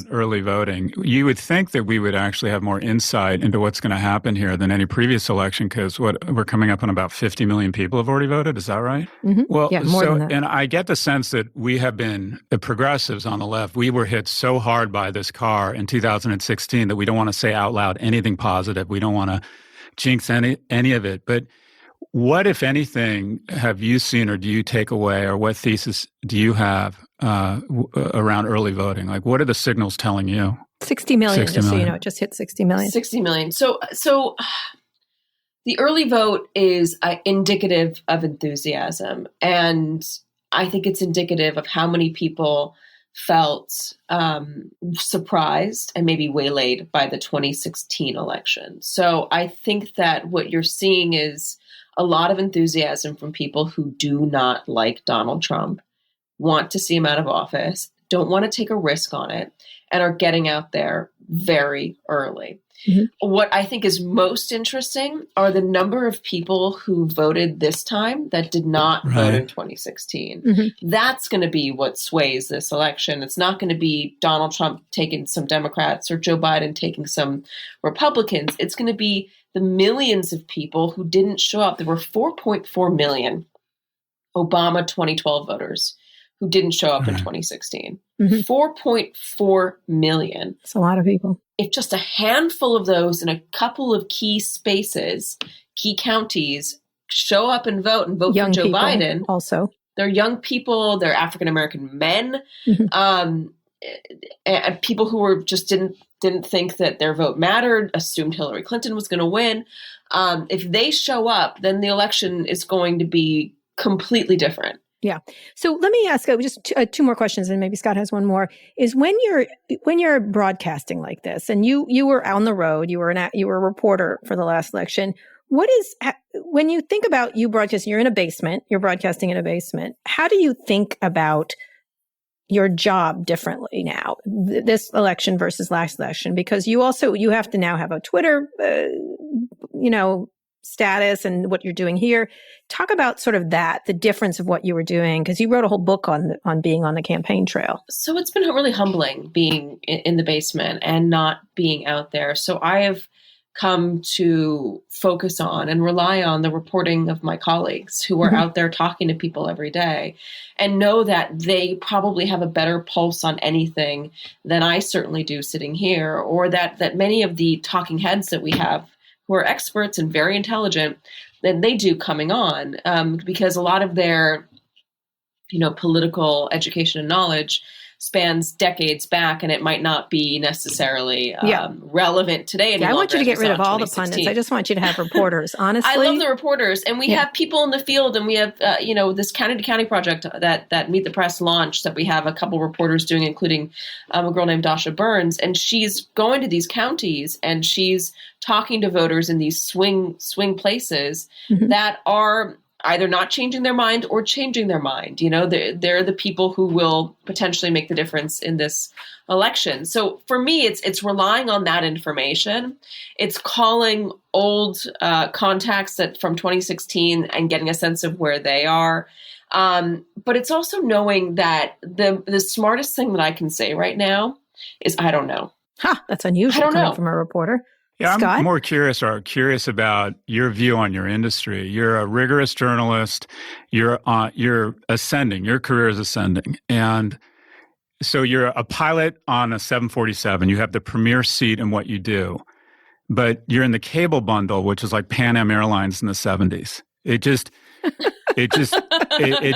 early voting. You would think that we would actually have more insight into what's going to happen here than any previous election, because we're coming up on about 50 million people have already voted. Is that right? Well, yeah, more than that. And I get the sense that we have been, the progressives on the left, we were hit so hard by this car in 2016 that we don't want to say out loud anything positive. We don't want to jinx any of it. But what, if anything, have you seen or do you take away, or what thesis do you have around early voting? Like, what are the signals telling you? 60 million, just so you know, it just hit 60 million. 60 million. So the early vote is indicative of enthusiasm. And I think it's indicative of how many people felt surprised and maybe waylaid by the 2016 election. So I think that what you're seeing is a lot of enthusiasm from people who do not like Donald Trump, want to see him out of office, don't want to take a risk on it, and are getting out there very early. What I think is most interesting are the number of people who voted this time that did not vote in 2016. That's going to be what sways this election. It's not going to be Donald Trump taking some Democrats or Joe Biden taking some Republicans. It's going to be the millions of people who didn't show up. There were 4.4 million Obama 2012 voters who didn't show up in 2016. 4.4 million. That's a lot of people. If just a handful of those in a couple of key spaces, key counties, show up and vote young for Joe Biden. Also, they're young people, they're African-American men, and people who were just didn't think that their vote mattered, assumed Hillary Clinton was going to win. If they show up, then the election is going to be completely different. Yeah. So let me ask just two more questions, and maybe Scott has one more. Is when you're broadcasting like this, and you were on the road, you were a reporter for the last election. What is, when you think about you broadcasting, you're in a basement, you're broadcasting in a basement. How do you think about your job differently now, this election versus last election? Because you have to now have a Twitter, status and what you're doing here. Talk about sort of the difference of what you were doing, because you wrote a whole book on being on the campaign trail. So it's been really humbling being in the basement and not being out there. So I have come to focus on and rely on the reporting of my colleagues who are out there talking to people every day, and know that they probably have a better pulse on anything than I certainly do sitting here, or that many of the talking heads that we have who are experts and very intelligent than they do coming on, because a lot of their, political education and knowledge spans decades back, and it might not be necessarily relevant today anymore. I want you to get rid of all the pundits. I just want you to have reporters, honestly. I love the reporters, and we have people in the field, and we have, this county to county project that Meet the Press launched that we have a couple reporters doing, including a girl named Dasha Burns, and she's going to these counties and she's talking to voters in these swing places that are either not changing their mind or changing their mind. They're the people who will potentially make the difference in this election. So for me, it's relying on that information. It's calling old contacts from 2016 and getting a sense of where they are. But it's also knowing that the smartest thing that I can say right now is, I don't know. That's unusual coming from a reporter. Yeah, Scott? I'm more curious about your view on your industry. You're a rigorous journalist. You're ascending. Your career is ascending. And so you're a pilot on a 747. You have the premier seat in what you do. But you're in the cable bundle, which is like Pan Am Airlines in the 70s. It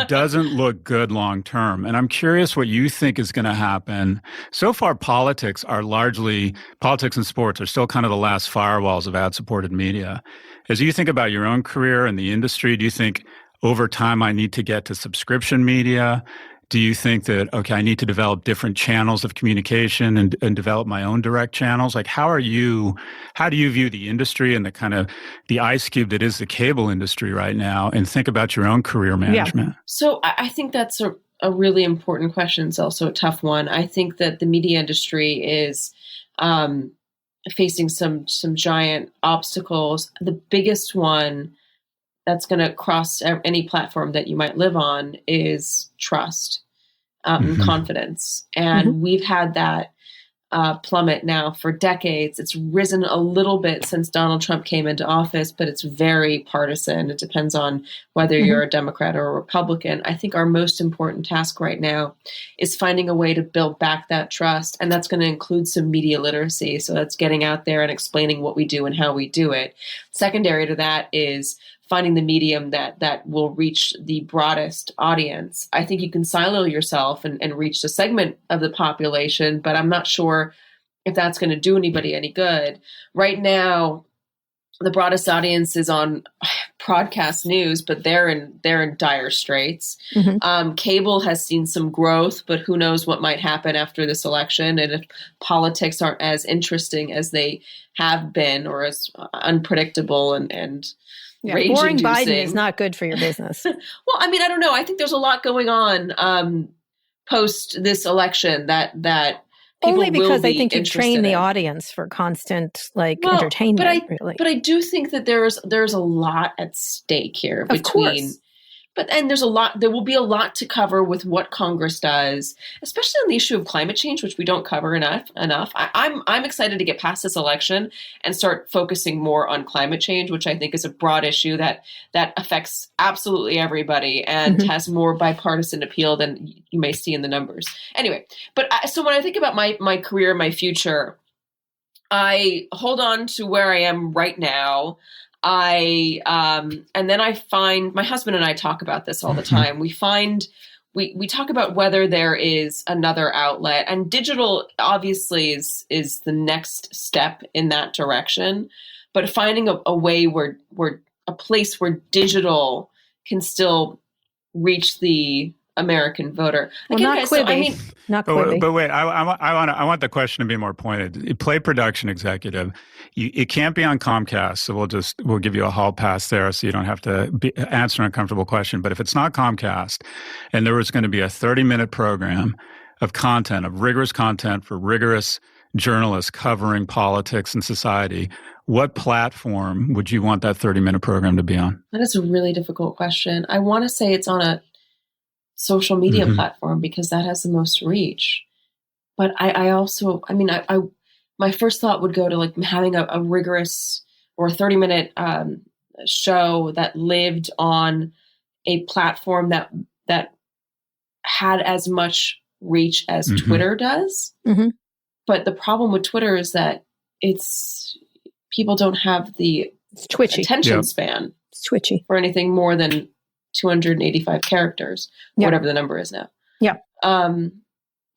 doesn't look good long term. And I'm curious what you think is going to happen. So far, politics and sports are still kind of the last firewalls of ad-supported media. As you think about your own career in the industry, do you think over time I need to get to subscription media? Do you think that, I need to develop different channels of communication and develop my own direct channels? Like, how do you view the industry and the kind of the ice cube that is the cable industry right now, and think about your own career management? Yeah. So I think that's a really important question. It's also a tough one. I think that the media industry is facing some giant obstacles. The biggest one that's going to cross any platform that you might live on is trust and confidence. And we've had that plummet now for decades. It's risen a little bit since Donald Trump came into office, but it's very partisan. It depends on whether you're a Democrat or a Republican. I think our most important task right now is finding a way to build back that trust. And that's going to include some media literacy. So that's getting out there and explaining what we do and how we do it. Secondary to that is finding the medium that will reach the broadest audience. I think you can silo yourself and reach a segment of the population, but I'm not sure if that's going to do anybody any good. Right now, the broadest audience is on broadcast news, but they're in dire straits. Cable has seen some growth, but who knows what might happen after this election, and if politics aren't as interesting as they have been, or as unpredictable and boring Biden is not good for your business. Well, I mean, I don't know. I think there's a lot going on post this election that people only because will be I think you train the audience for constant entertainment. But I do think that there's a lot at stake here And there will be a lot to cover with what Congress does, especially on the issue of climate change, which we don't cover enough. I'm excited to get past this election and start focusing more on climate change, which I think is a broad issue that affects absolutely everybody and has more bipartisan appeal than you may see in the numbers. Anyway, so when I think about my career, my future, I hold on to where I am right now. And then I find, my husband and I talk about this all the time. We talk about whether there is another outlet, and digital obviously is the next step in that direction, but finding a way where a place where digital can still reach the American voter. Well, not Quibi. Not Quibi. But wait, I want the question to be more pointed. Play production executive. It can't be on Comcast, so we'll give you a hall pass there, so you don't have to answer an uncomfortable question. But if it's not Comcast, and there was going to be a 30-minute program of content, of rigorous content for rigorous journalists covering politics and society, what platform would you want that 30-minute program to be on? That is a really difficult question. I want to say it's on a social media platform because that has the most reach. But my first thought would go to like having a rigorous or a 30-minute show that lived on a platform that had as much reach as Twitter does. But the problem with Twitter is that people don't have the attention span. It's twitchy for anything more than 285 characters, whatever the number is now. Yeah.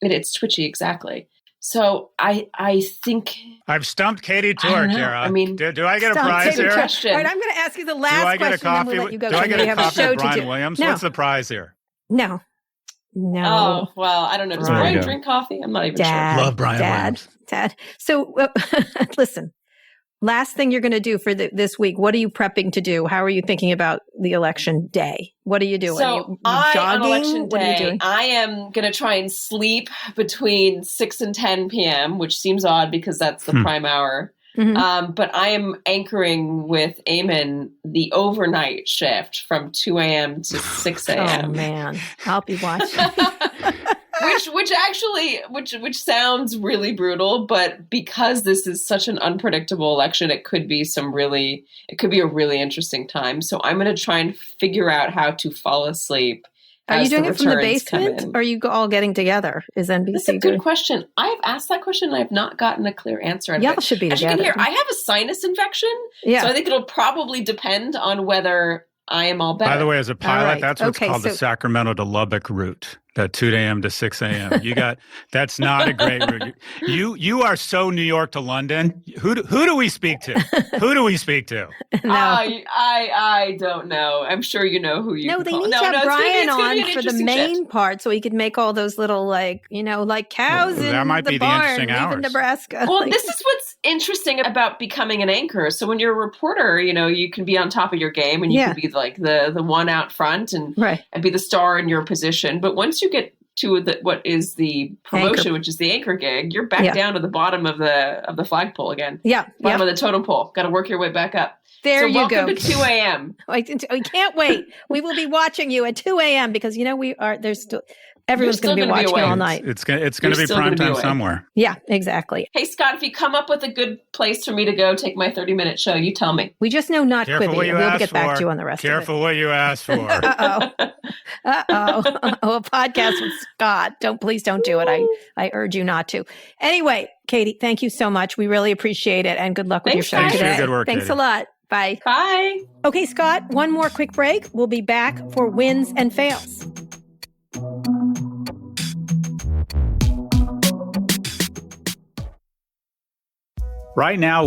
It's twitchy, exactly. So I think I've stumped Katy Tur, Kara. I mean, do I get a prize here? All right, I'm going to ask you the last question. And we'll let you go. Do I get a copy of Brian to Williams? No. What's the prize here? No. Oh, well, I don't know. Does Brian drink coffee? I'm not even sure. Love Brian Williams. Dad. So listen. Last thing you're going to do for this week, what are you prepping to do? How are you thinking about the election day? What are you doing? So on election day, I am going to try and sleep between 6 and 10 p.m., which seems odd because that's the prime hour. But I am anchoring with Eamon the overnight shift from 2 a.m. to 6 a.m. Oh, man. I'll be watching. Which sounds really brutal, but because this is such an unpredictable election, it could be a really interesting time. So I'm going to try and figure out how to fall asleep. Are you doing it from the basement? Or are you all getting together? Is NBC That's a good question. I've asked that question and I have not gotten a clear answer. Y'all should be together. As you can hear, I have a sinus infection. Yeah. So I think it'll probably depend on whether I am all better. By the way, as a pilot, that's what's called the Sacramento to Lubbock route. That 2 a.m. to 6 a.m. That's not a great route. You are so New York to London. Who do we speak to? Who do we speak to? No. I don't know. I'm sure you know who you. No, they need to have Brian on for the main part, so he could make all those little like cows in that might the be barn, the interesting hours. in Nebraska. Well, this is what's interesting about becoming an anchor. So when you're a reporter, you can be on top of your game and you can be like the one out front and be the star in your position. But once you get to what is the promotion, which is the anchor gig, you're back down to the bottom of the flagpole again. Bottom of the totem pole. Got to work your way back up. There you go. Welcome to 2 a.m. We can't wait. We will be watching you at 2 a.m. because we are. There's still everyone's going to be watching all night. It's going to be prime time somewhere. Yeah, exactly. Hey Scott, if you come up with a good place for me to go take my 30-minute show, you tell me. We just know not Quibi. We'll get back to you on the rest of it. Careful what you ask for. A podcast with Scott. Please don't do it. I urge you not to. Anyway, Katy, thank you so much. We really appreciate it, and good luck with your show today. Thanks for your good work, Thanks Katy. a lot. Bye. Bye. Okay, Scott, one more quick break. We'll be back for wins and fails. Right now,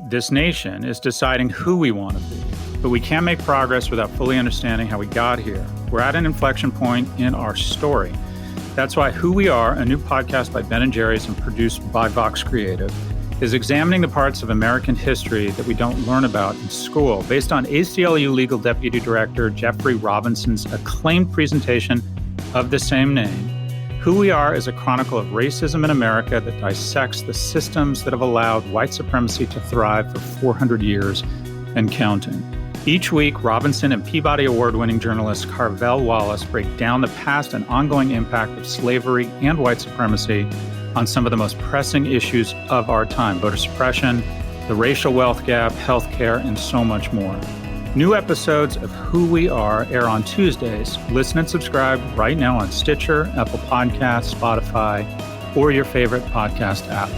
this nation, is deciding who we want to be, but we can't make progress without fully understanding how we got here. We're at an inflection point in our story. That's why Who We Are, a new podcast by Ben & Jerry's and produced by Vox Creative, is examining the parts of American history that we don't learn about in school, based on ACLU Legal Deputy Director Jeffrey Robinson's acclaimed presentation of the same name. Who We Are is a chronicle of racism in America that dissects the systems that have allowed white supremacy to thrive for 400 years and counting. Each week, Robinson and Peabody Award-winning journalist Carvel Wallace break down the past and ongoing impact of slavery and white supremacy on some of the most pressing issues of our time: voter suppression, the racial wealth gap, healthcare, and so much more. New episodes of Who We Are air on Tuesdays. Listen and subscribe right now on Stitcher, Apple Podcasts, Spotify, or your favorite podcast app.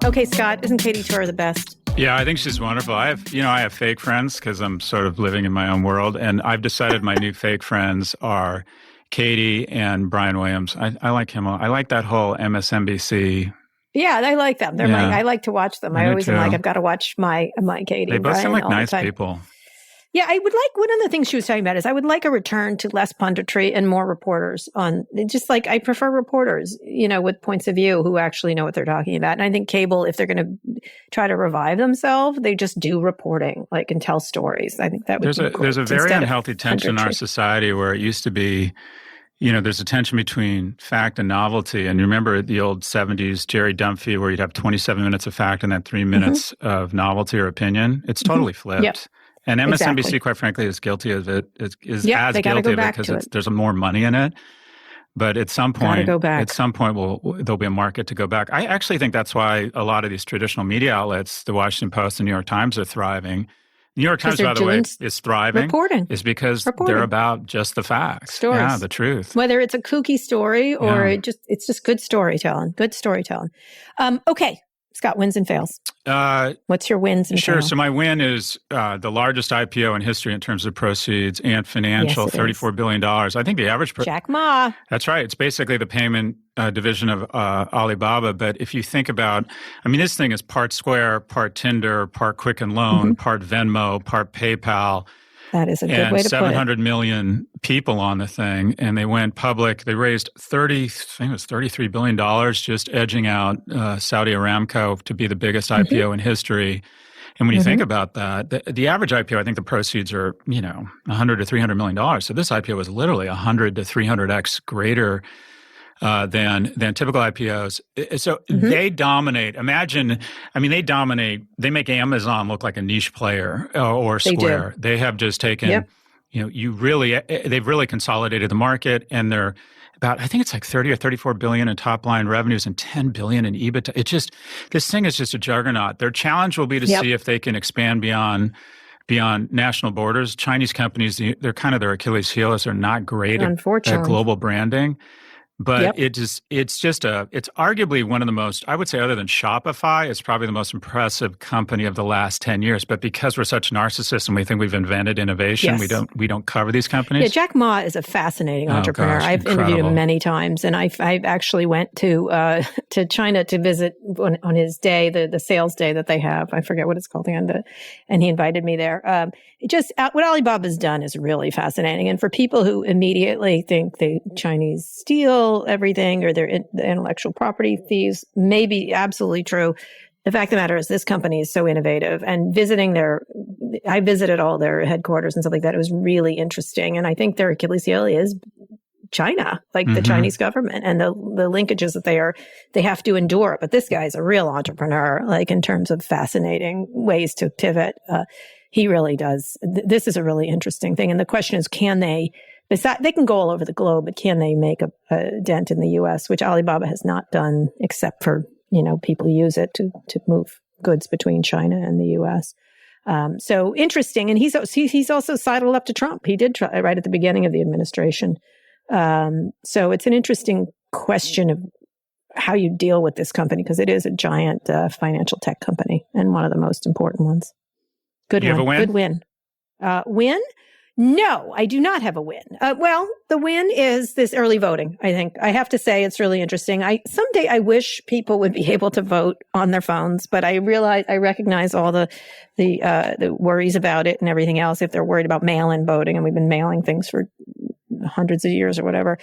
Okay, Scott, isn't Katy Tur the best? Yeah, I think she's wonderful. I have fake friends because I'm sort of living in my own world, and I've decided my new fake friends are Katy and Brian Williams. I like him. I like that whole MSNBC. Yeah, I like them. I like to watch them. I always am like, I've got to watch my Katy. They both seem like nice people. Yeah, I would like, one of the things she was talking about is I would like a return to less punditry and more reporters on, just like I prefer reporters, with points of view who actually know what they're talking about. And I think cable, if they're going to try to revive themselves, they just do reporting, and tell stories. I think that would be great. There's a very unhealthy tension in our society where it used to be, there's a tension between fact and novelty. And you remember the old 70s Jerry Dunphy where you'd have 27 minutes of fact and then 3 minutes of novelty or opinion. It's totally flipped. Yep. And MSNBC, exactly. Quite frankly, is guilty of it. Is they as gotta guilty go of it because there's more money in it. But at some point, there'll be a market to go back. I actually think that's why a lot of these traditional media outlets, the Washington Post and New York Times, are thriving. New York Times, by the way, is thriving. Reporting. Is because they're about just the facts. Stories. Yeah, the truth. Whether it's a kooky story or it's just good storytelling. Good storytelling. Okay. Scott, wins and fails. What's your wins and fails? Sure. So my win is the largest IPO in history in terms of proceeds and financial, $34 billion. I think the average... Jack Ma. That's right. It's basically the payment division of Alibaba. But if you think about... this thing is part Square, part Tinder, part Quicken Loan, part Venmo, part PayPal. That is a good way to put it. 700 million people on the thing, and they went public. They raised $33 billion, just edging out Saudi Aramco to be the biggest IPO in history. And when you think about that, the average IPO, I think the proceeds are, $100 to $300 million. So this IPO was literally 100 to 300x greater than typical IPOs. So they dominate. They dominate. They make Amazon look like a niche player or Square. They have just taken, they've really consolidated the market, and they're about, I think it's like 30 or 34 billion in top line revenues and 10 billion in EBITDA. This thing is just a juggernaut. Their challenge will be to see if they can expand beyond national borders. Chinese companies, they're kind of their Achilles heel is they're not great at global branding. But it's arguably one of the most, I would say, other than Shopify, it's probably the most impressive company of the last 10 years. But because we're such narcissists and we think we've invented innovation, we don't cover these companies. Yeah, Jack Ma is a fascinating entrepreneur. I've interviewed him many times, and I actually went to China to visit on his day, the sales day that they have. I forget what it's called again, and he invited me there. What Alibaba's done is really fascinating. And for people who immediately think the Chinese steal everything or the intellectual property thieves, may be absolutely true. The fact of the matter is this company is so innovative, and I visited all their headquarters and stuff like that. It was really interesting. And I think their Achilles heel is China, the Chinese government and the linkages that they have to endure. But this guy's a real entrepreneur, in terms of fascinating ways to pivot. He really does. This is a really interesting thing. And the question is, can they can go all over the globe, but can they make a dent in the U.S., which Alibaba has not done, except for, people use it to move goods between China and the U.S. So interesting. And he's also sidled up to Trump. He did try right at the beginning of the administration. So it's an interesting question of how you deal with this company, because it is a giant financial tech company and one of the most important ones. Good one. You have a win? Good win. Win? No, I do not have a win. Well, the win is this early voting. I think I have to say it's really interesting. Someday I wish people would be able to vote on their phones, but I recognize all the worries about it and everything else. If they're worried about mail-in voting, and we've been mailing things for hundreds of years or whatever,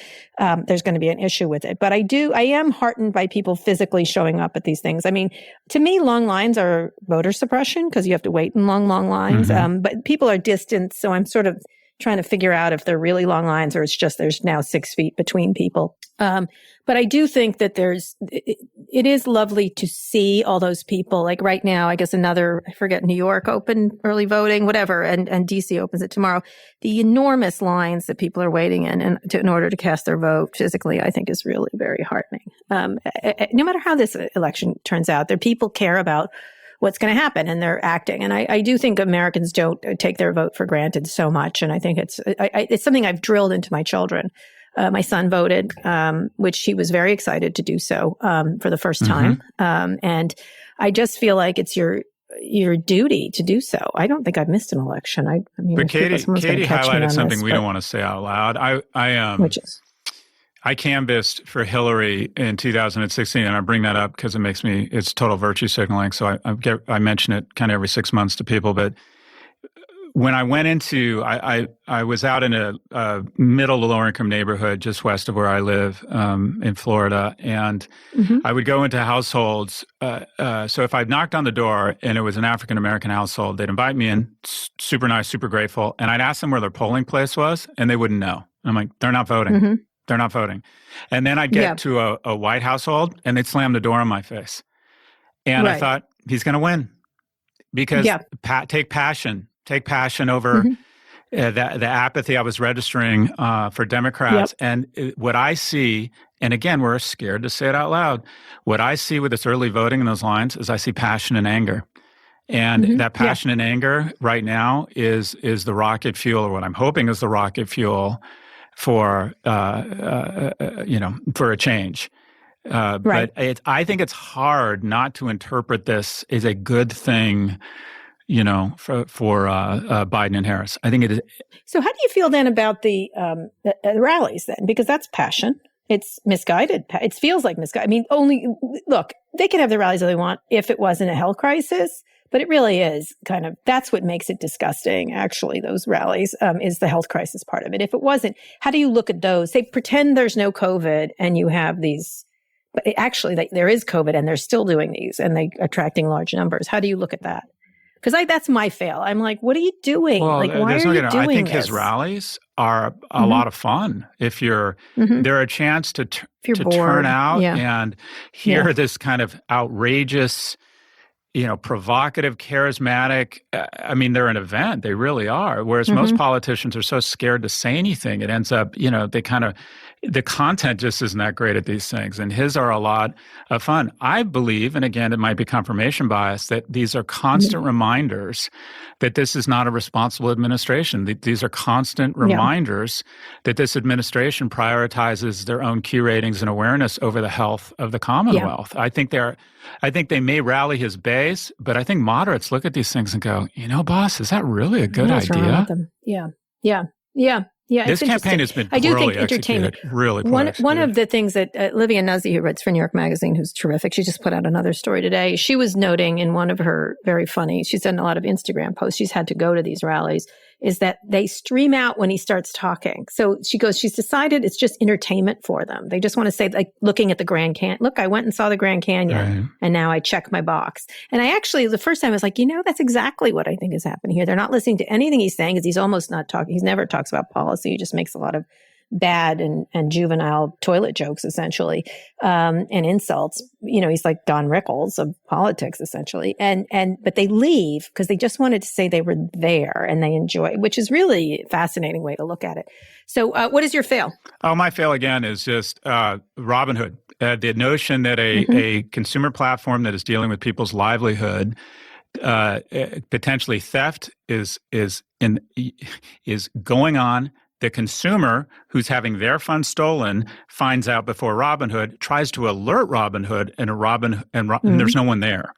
there's going to be an issue with it. But I am heartened by people physically showing up at these things. To me, long lines are voter suppression because you have to wait in long lines. But people are distanced. So I'm sort of trying to figure out if they're really long lines or it's just there's now 6 feet between people. But I do think that it is lovely to see all those people. Like right now, I guess I forget, New York open early voting, whatever, and DC opens it tomorrow. The enormous lines that people are waiting in order to cast their vote physically, I think is really very heartening. No matter how this election turns out, people care about what's going to happen and they're acting. And I do think Americans don't take their vote for granted so much. And I think it's something I've drilled into my children. My son voted, which he was very excited to do so for the first time. And I just feel like it's your duty to do so. I don't think I've missed an election. I mean, but Katy highlighted something we don't want to say out loud. Which is? I canvassed for Hillary in 2016, and I bring that up because it's total virtue signaling. So I mention it kind of every 6 months to people. But when I went I was out in a middle to lower income neighborhood just west of where I live in Florida, and I would go into households. So if I knocked on the door and it was an African American household, they'd invite me in, super nice, super grateful, and I'd ask them where their polling place was, and they wouldn't know. I'm like, they're not voting. They're not voting. And then I'd get to a white household and they'd slam the door in my face. And I thought, he's going to win. Because take passion over the apathy I was registering for Democrats. And what I see, and again, we're scared to say it out loud, what I see with this early voting in those lines is I see passion and anger. And that passion and anger right now is the rocket fuel, or what I'm hoping is the rocket fuel for for a change. But I think it's hard not to interpret this as a good thing, for Biden and Harris. I think it is. So how do you feel then about the rallies then? Because that's passion. It's misguided. It feels like misguided. I mean, look, they can have the rallies that they want if it wasn't a health crisis. But it really is that's what makes it disgusting, actually, those rallies, is the health crisis part of it. If it wasn't, how do you look at those? They pretend there's no COVID and you have these, but actually there is COVID and they're still doing these and they're attracting large numbers. How do you look at that? Because that's my fail. I'm like, what are you doing? Well, why are you doing I think this? His rallies are a lot of fun. If they're a chance to turn out and hear this kind of outrageous, provocative, charismatic. I mean, they're an event. They really are. Whereas most politicians are so scared to say anything. It ends up, the content just isn't that great at these things. And his are a lot of fun. I believe, and again, it might be confirmation bias, that these are constant reminders that this is not a responsible administration. These are constant reminders that this administration prioritizes their own Q ratings and awareness over the health of the Commonwealth. I think they may rally his base, but I think moderates look at these things and go, boss, is that really a good idea? Yeah. This campaign has been poorly executed. Really poorly executed. One of the things that Livia Nuzzi, who writes for New York Magazine, who's terrific, she just put out another story today. She was noting in one of her very funny, she's done a lot of Instagram posts, she's had to go to these rallies, is that they stream out when he starts talking. So she goes, she's decided it's just entertainment for them. They just want to say, like, looking at the Grand Canyon. Look, I went and saw the Grand Canyon and now I check my box. And I actually, the first time I was like, that's exactly what I think is happening here. They're not listening to anything he's saying because he's almost not talking. He never talks about policy. He just makes a lot of bad and juvenile toilet jokes, essentially, and insults. He's like Don Rickles of politics, essentially. But they leave because they just wanted to say they were there and they enjoy, which is really a fascinating way to look at it. So what is your fail? Oh, my fail again is just Robinhood. The notion that a consumer platform that is dealing with people's livelihood, potentially theft is going on. The consumer who's having their funds stolen finds out before Robinhood, tries to alert Robinhood, and there's no one there.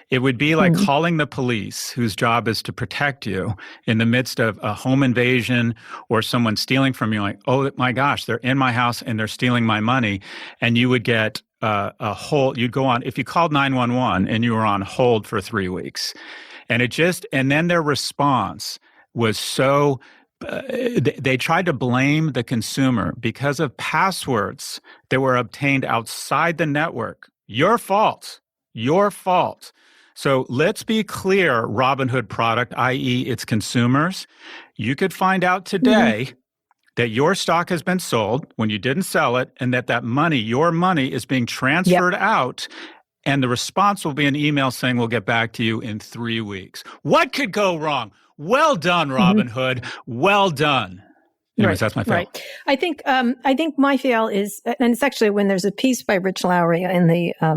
It would be like calling the police, whose job is to protect you in the midst of a home invasion or someone stealing from you, like, oh my gosh, they're in my house and they're stealing my money. And you would get you'd go on, if you called 911 and you were on hold for 3 weeks. And then their response was so, they tried to blame the consumer because of passwords that were obtained outside the network. Your fault. So let's be clear, Robinhood product, i.e. its consumers, you could find out today that your stock has been sold when you didn't sell it, and that money, your money, is being transferred out, and the response will be an email saying, we'll get back to you in 3 weeks. What could go wrong? Well done, Robinhood. Well done. Anyways, that's my fail. Right. I think my fail is, and it's actually when there's a piece by Rich Lowry in the, I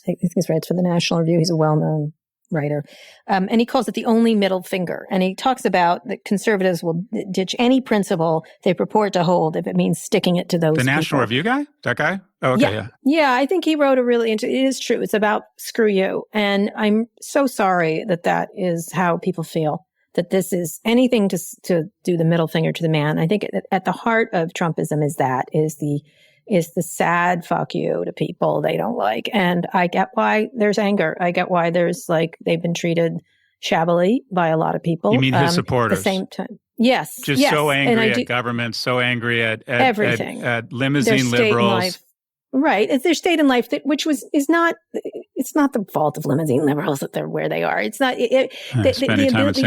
think he writes for the National Review. He's a well-known writer. And he calls it the only middle finger. And he talks about that conservatives will ditch any principle they purport to hold if it means sticking it to those The National Review guy? That guy? Oh, okay, yeah. Yeah, I think he wrote it is true. It's about screw you. And I'm so sorry that is how people feel. That this is anything to do the middle finger to the man. I think at the heart of Trumpism is the sad fuck you to people they don't like. And I get why there's anger. I get why there's they've been treated shabbily by a lot people. You mean his supporters? At the same time. Yes. Just so angry at government, so angry at everything. At limousine liberals. Right. It's their state in life, it's not the fault of limousine liberals that they're where they are. It's not the inability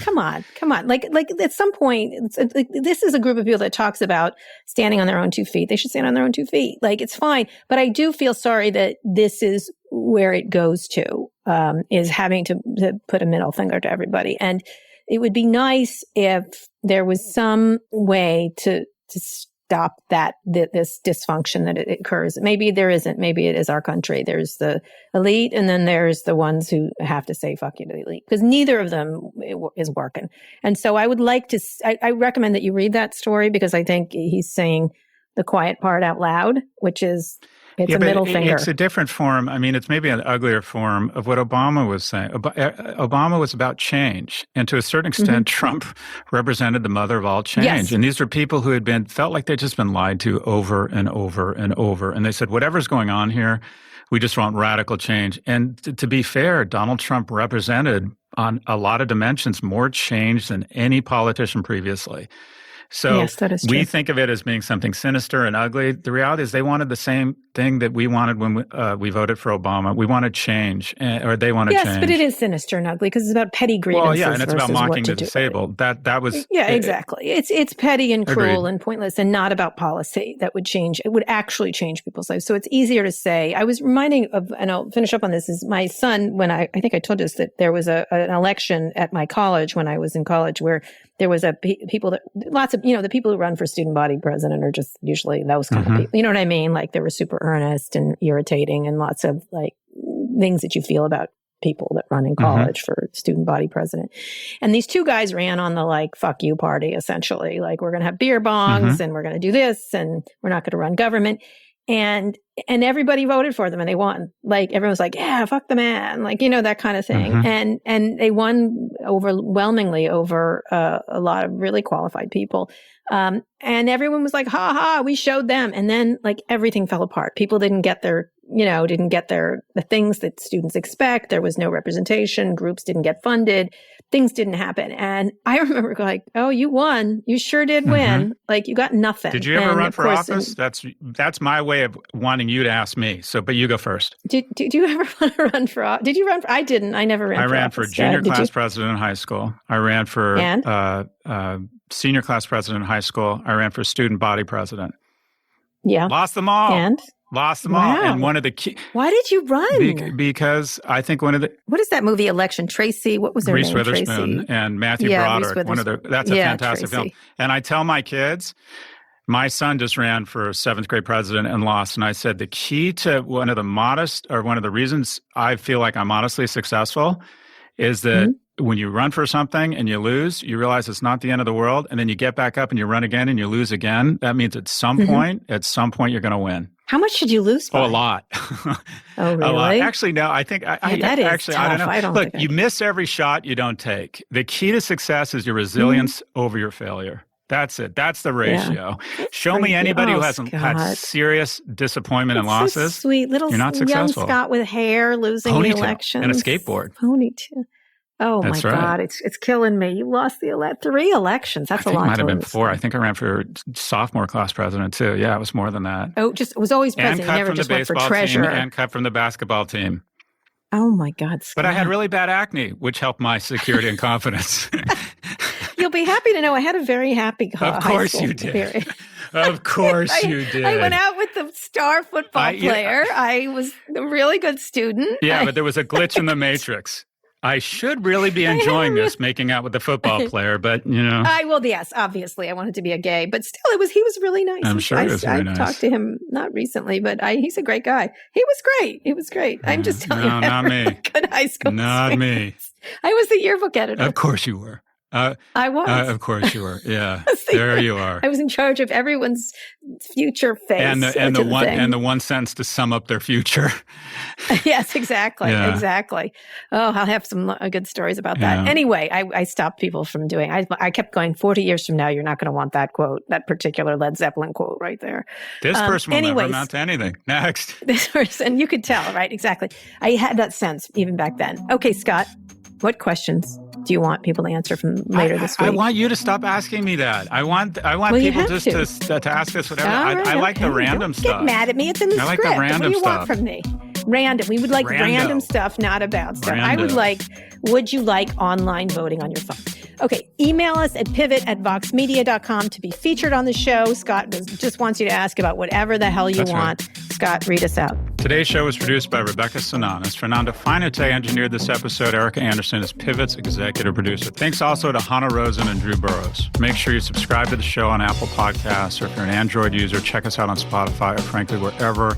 come on. Like at some point, this is a group of people that talks about standing on their own 2 feet. They should stand on their own 2 feet. It's fine. But I do feel sorry that this is where it goes to, is having to put a middle finger to everybody. And it would be nice if there was some way to stop this dysfunction that it occurs. Maybe there isn't. Maybe it is our country. There's the elite, and then there's the ones who have to say fuck you to the elite, because neither of them is working. And so I would like to, I recommend that you read that story, because I think he's saying the quiet part out loud, which is, it's a middle finger. It's a different form. I mean, it's maybe an uglier form of what Obama was saying. Obama was about change. And to a certain extent, Trump represented the mother of all change. Yes. And these were people who felt like they'd just been lied to over and over and over. And they said, whatever's going on here, we just want radical change. And to be fair, Donald Trump represented on a lot of dimensions more change than any politician previously. So yes, that is true. We think of it as being something sinister and ugly. The reality is they wanted the same thing that we wanted when we voted for Obama. We wanted change, or they wanted change. Yes, but it is sinister and ugly because it's about petty grievances. Well, yeah, and it's about mocking the disabled. That was exactly. It's petty and cruel and pointless, and not about policy that would change. It would actually change people's lives. So it's easier to say. I was reminding of, and I'll finish up on this. Is my son, when I think I told us that there was an election at my college when I was in college where there was lots of, the people who run for student body president are just usually those kind of people. You know what I mean? Like, they were super earnest and irritating, and lots of things that you feel about people that run in college for student body president. And these two guys ran on the fuck you party, essentially. We're going to have beer bongs and we're going to do this and we're not going to run government. And everybody voted for them and they won. Everyone was like, yeah, fuck the man. That kind of thing. And they won overwhelmingly over a lot of really qualified people. And everyone was like, ha ha, we showed them. And then everything fell apart. People didn't get the things that students expect. There was no representation. Groups didn't get funded. Things didn't happen. And I remember oh, you won. You sure did win. You got nothing. Did you ever run for office? That's my way of wanting you to ask me. But you go first. Did you ever want to run for office? Did you run for, I didn't. I never ran for office. I ran for junior class president in high school. I ran for senior class president in high school. I ran for student body president. Yeah. Lost them all. And? Lost them all. And one of the key... Why did you run? Because I think one of the... What is that movie, Election? Tracy? What was her name? Reese Witherspoon and Matthew Broderick. That's a fantastic film. And I tell my kids, my son just ran for 7th grade president and lost. And I said, the key to one of the reasons I feel like I'm honestly successful is that when you run for something and you lose, you realize it's not the end of the world. And then you get back up and you run again and you lose again. That means at some point you're going to win. How much did you lose by? Oh, a lot. Oh, really? A lot. Actually, no, I think that is actually, tough. I don't know. Look, you miss every shot you don't take. The key to success is your resilience over your failure. That's it. That's the ratio. Yeah. Show me anybody who hasn't had serious disappointment and losses. So sweet little you're not successful. Young Scott with hair losing the election and a skateboard. Ponytail. Oh, that's my God. It's killing me. You lost the 3 elections. That's a lot. It might have been 4. I think I ran for sophomore class president too. Yeah, it was more than that. Oh, it was always president. You never just went for treasurer. And cut from the basketball team. Oh my God, Scott. But I had really bad acne, which helped my security and confidence. You'll be happy to know I had a very happy Of course you did. Of course you did. I went out with the star football player. I was a really good student. Yeah, but there was a glitch in the matrix. I should really be enjoying this, making out with the football player, but, yes, obviously I wanted to be a gay, but still he was really nice. I'm sure he was very nice. I talked to him not recently, but he's a great guy. He was great. I'm just telling you. No, not me. Good high school Not me. I was the yearbook editor. Of course you were. I was. Of course you were. Yeah. There you are. I was in charge of everyone's future face. And the one sentence to sum up their future. Yes, exactly. Yeah. Exactly. Oh, I'll have some good stories about that. Anyway, I stopped people from doing, I kept going, 40 years from now, you're not going to want that quote, that particular Led Zeppelin quote right there. This person will never amount to anything. Next. This person, you could tell, right? Exactly. I had that sense even back then. Okay, Scott, what questions do you want people to answer from later this week? I want you to stop asking me that. I want people just to ask us whatever. Right, I like the random stuff. Get mad at me. It's in the script. I like the random stuff. What do you want from me? Random. We would like random stuff, not about stuff. I would like, would you like online voting on your phone? Okay, email us at pivot@voxmedia.com to be featured on the show. Scott just wants you to ask about whatever the hell you want. Right. Scott, read us out. Today's show was produced by Rebecca Sananas. Fernando Finite engineered this episode. Erica Anderson is Pivot's executive producer. Thanks also to Hannah Rosen and Drew Burrows. Make sure you subscribe to the show on Apple Podcasts, or if you're an Android user, check us out on Spotify, or frankly, wherever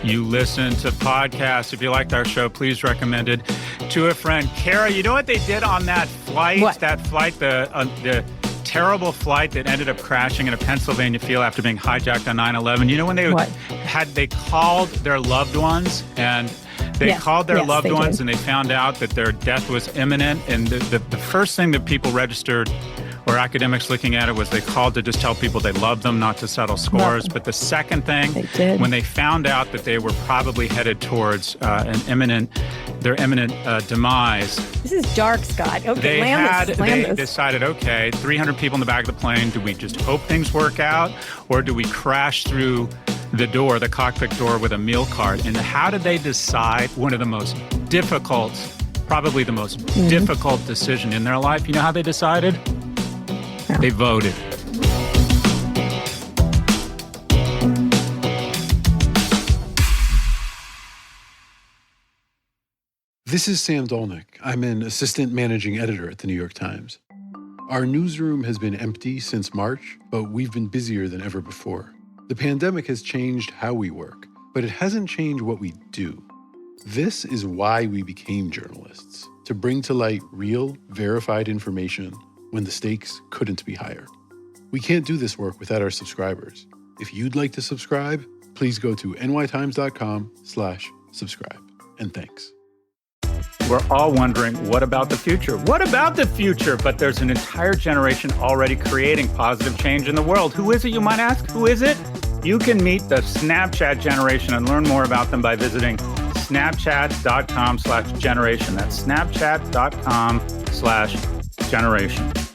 you listen to podcasts. If you liked our show, please recommend it to a friend. Kara, you know what they did on that flight? What? That flight, the terrible flight that ended up crashing in a Pennsylvania field after being hijacked on 9/11. You know when they called their loved ones, and they called their loved ones and they found out that their death was imminent, and the first thing that people registered, or academics looking at it, was they called to just tell people they loved them, not to settle scores. But the second thing, when they found out that they were probably headed towards their imminent demise. This is dark, Scott. Okay, they decided, okay, 300 people in the back of the plane, do we just hope things work out, or do we crash through the cockpit door with a meal cart? And how did they decide one of the most difficult, probably the most difficult decision in their life? You know how they decided? They voted. This is Sam Dolnick. I'm an assistant managing editor at the New York Times. Our newsroom has been empty since March, but we've been busier than ever before. The pandemic has changed how we work, but it hasn't changed what we do. This is why we became journalists, to bring to light real, verified information when the stakes couldn't be higher. We can't do this work without our subscribers. If you'd like to subscribe, please go to nytimes.com/subscribe. And thanks. We're all wondering, what about the future? What about the future? But there's an entire generation already creating positive change in the world. Who is it, you might ask? Who is it? You can meet the Snapchat generation and learn more about them by visiting snapchat.com/generation. That's snapchat.com/generation.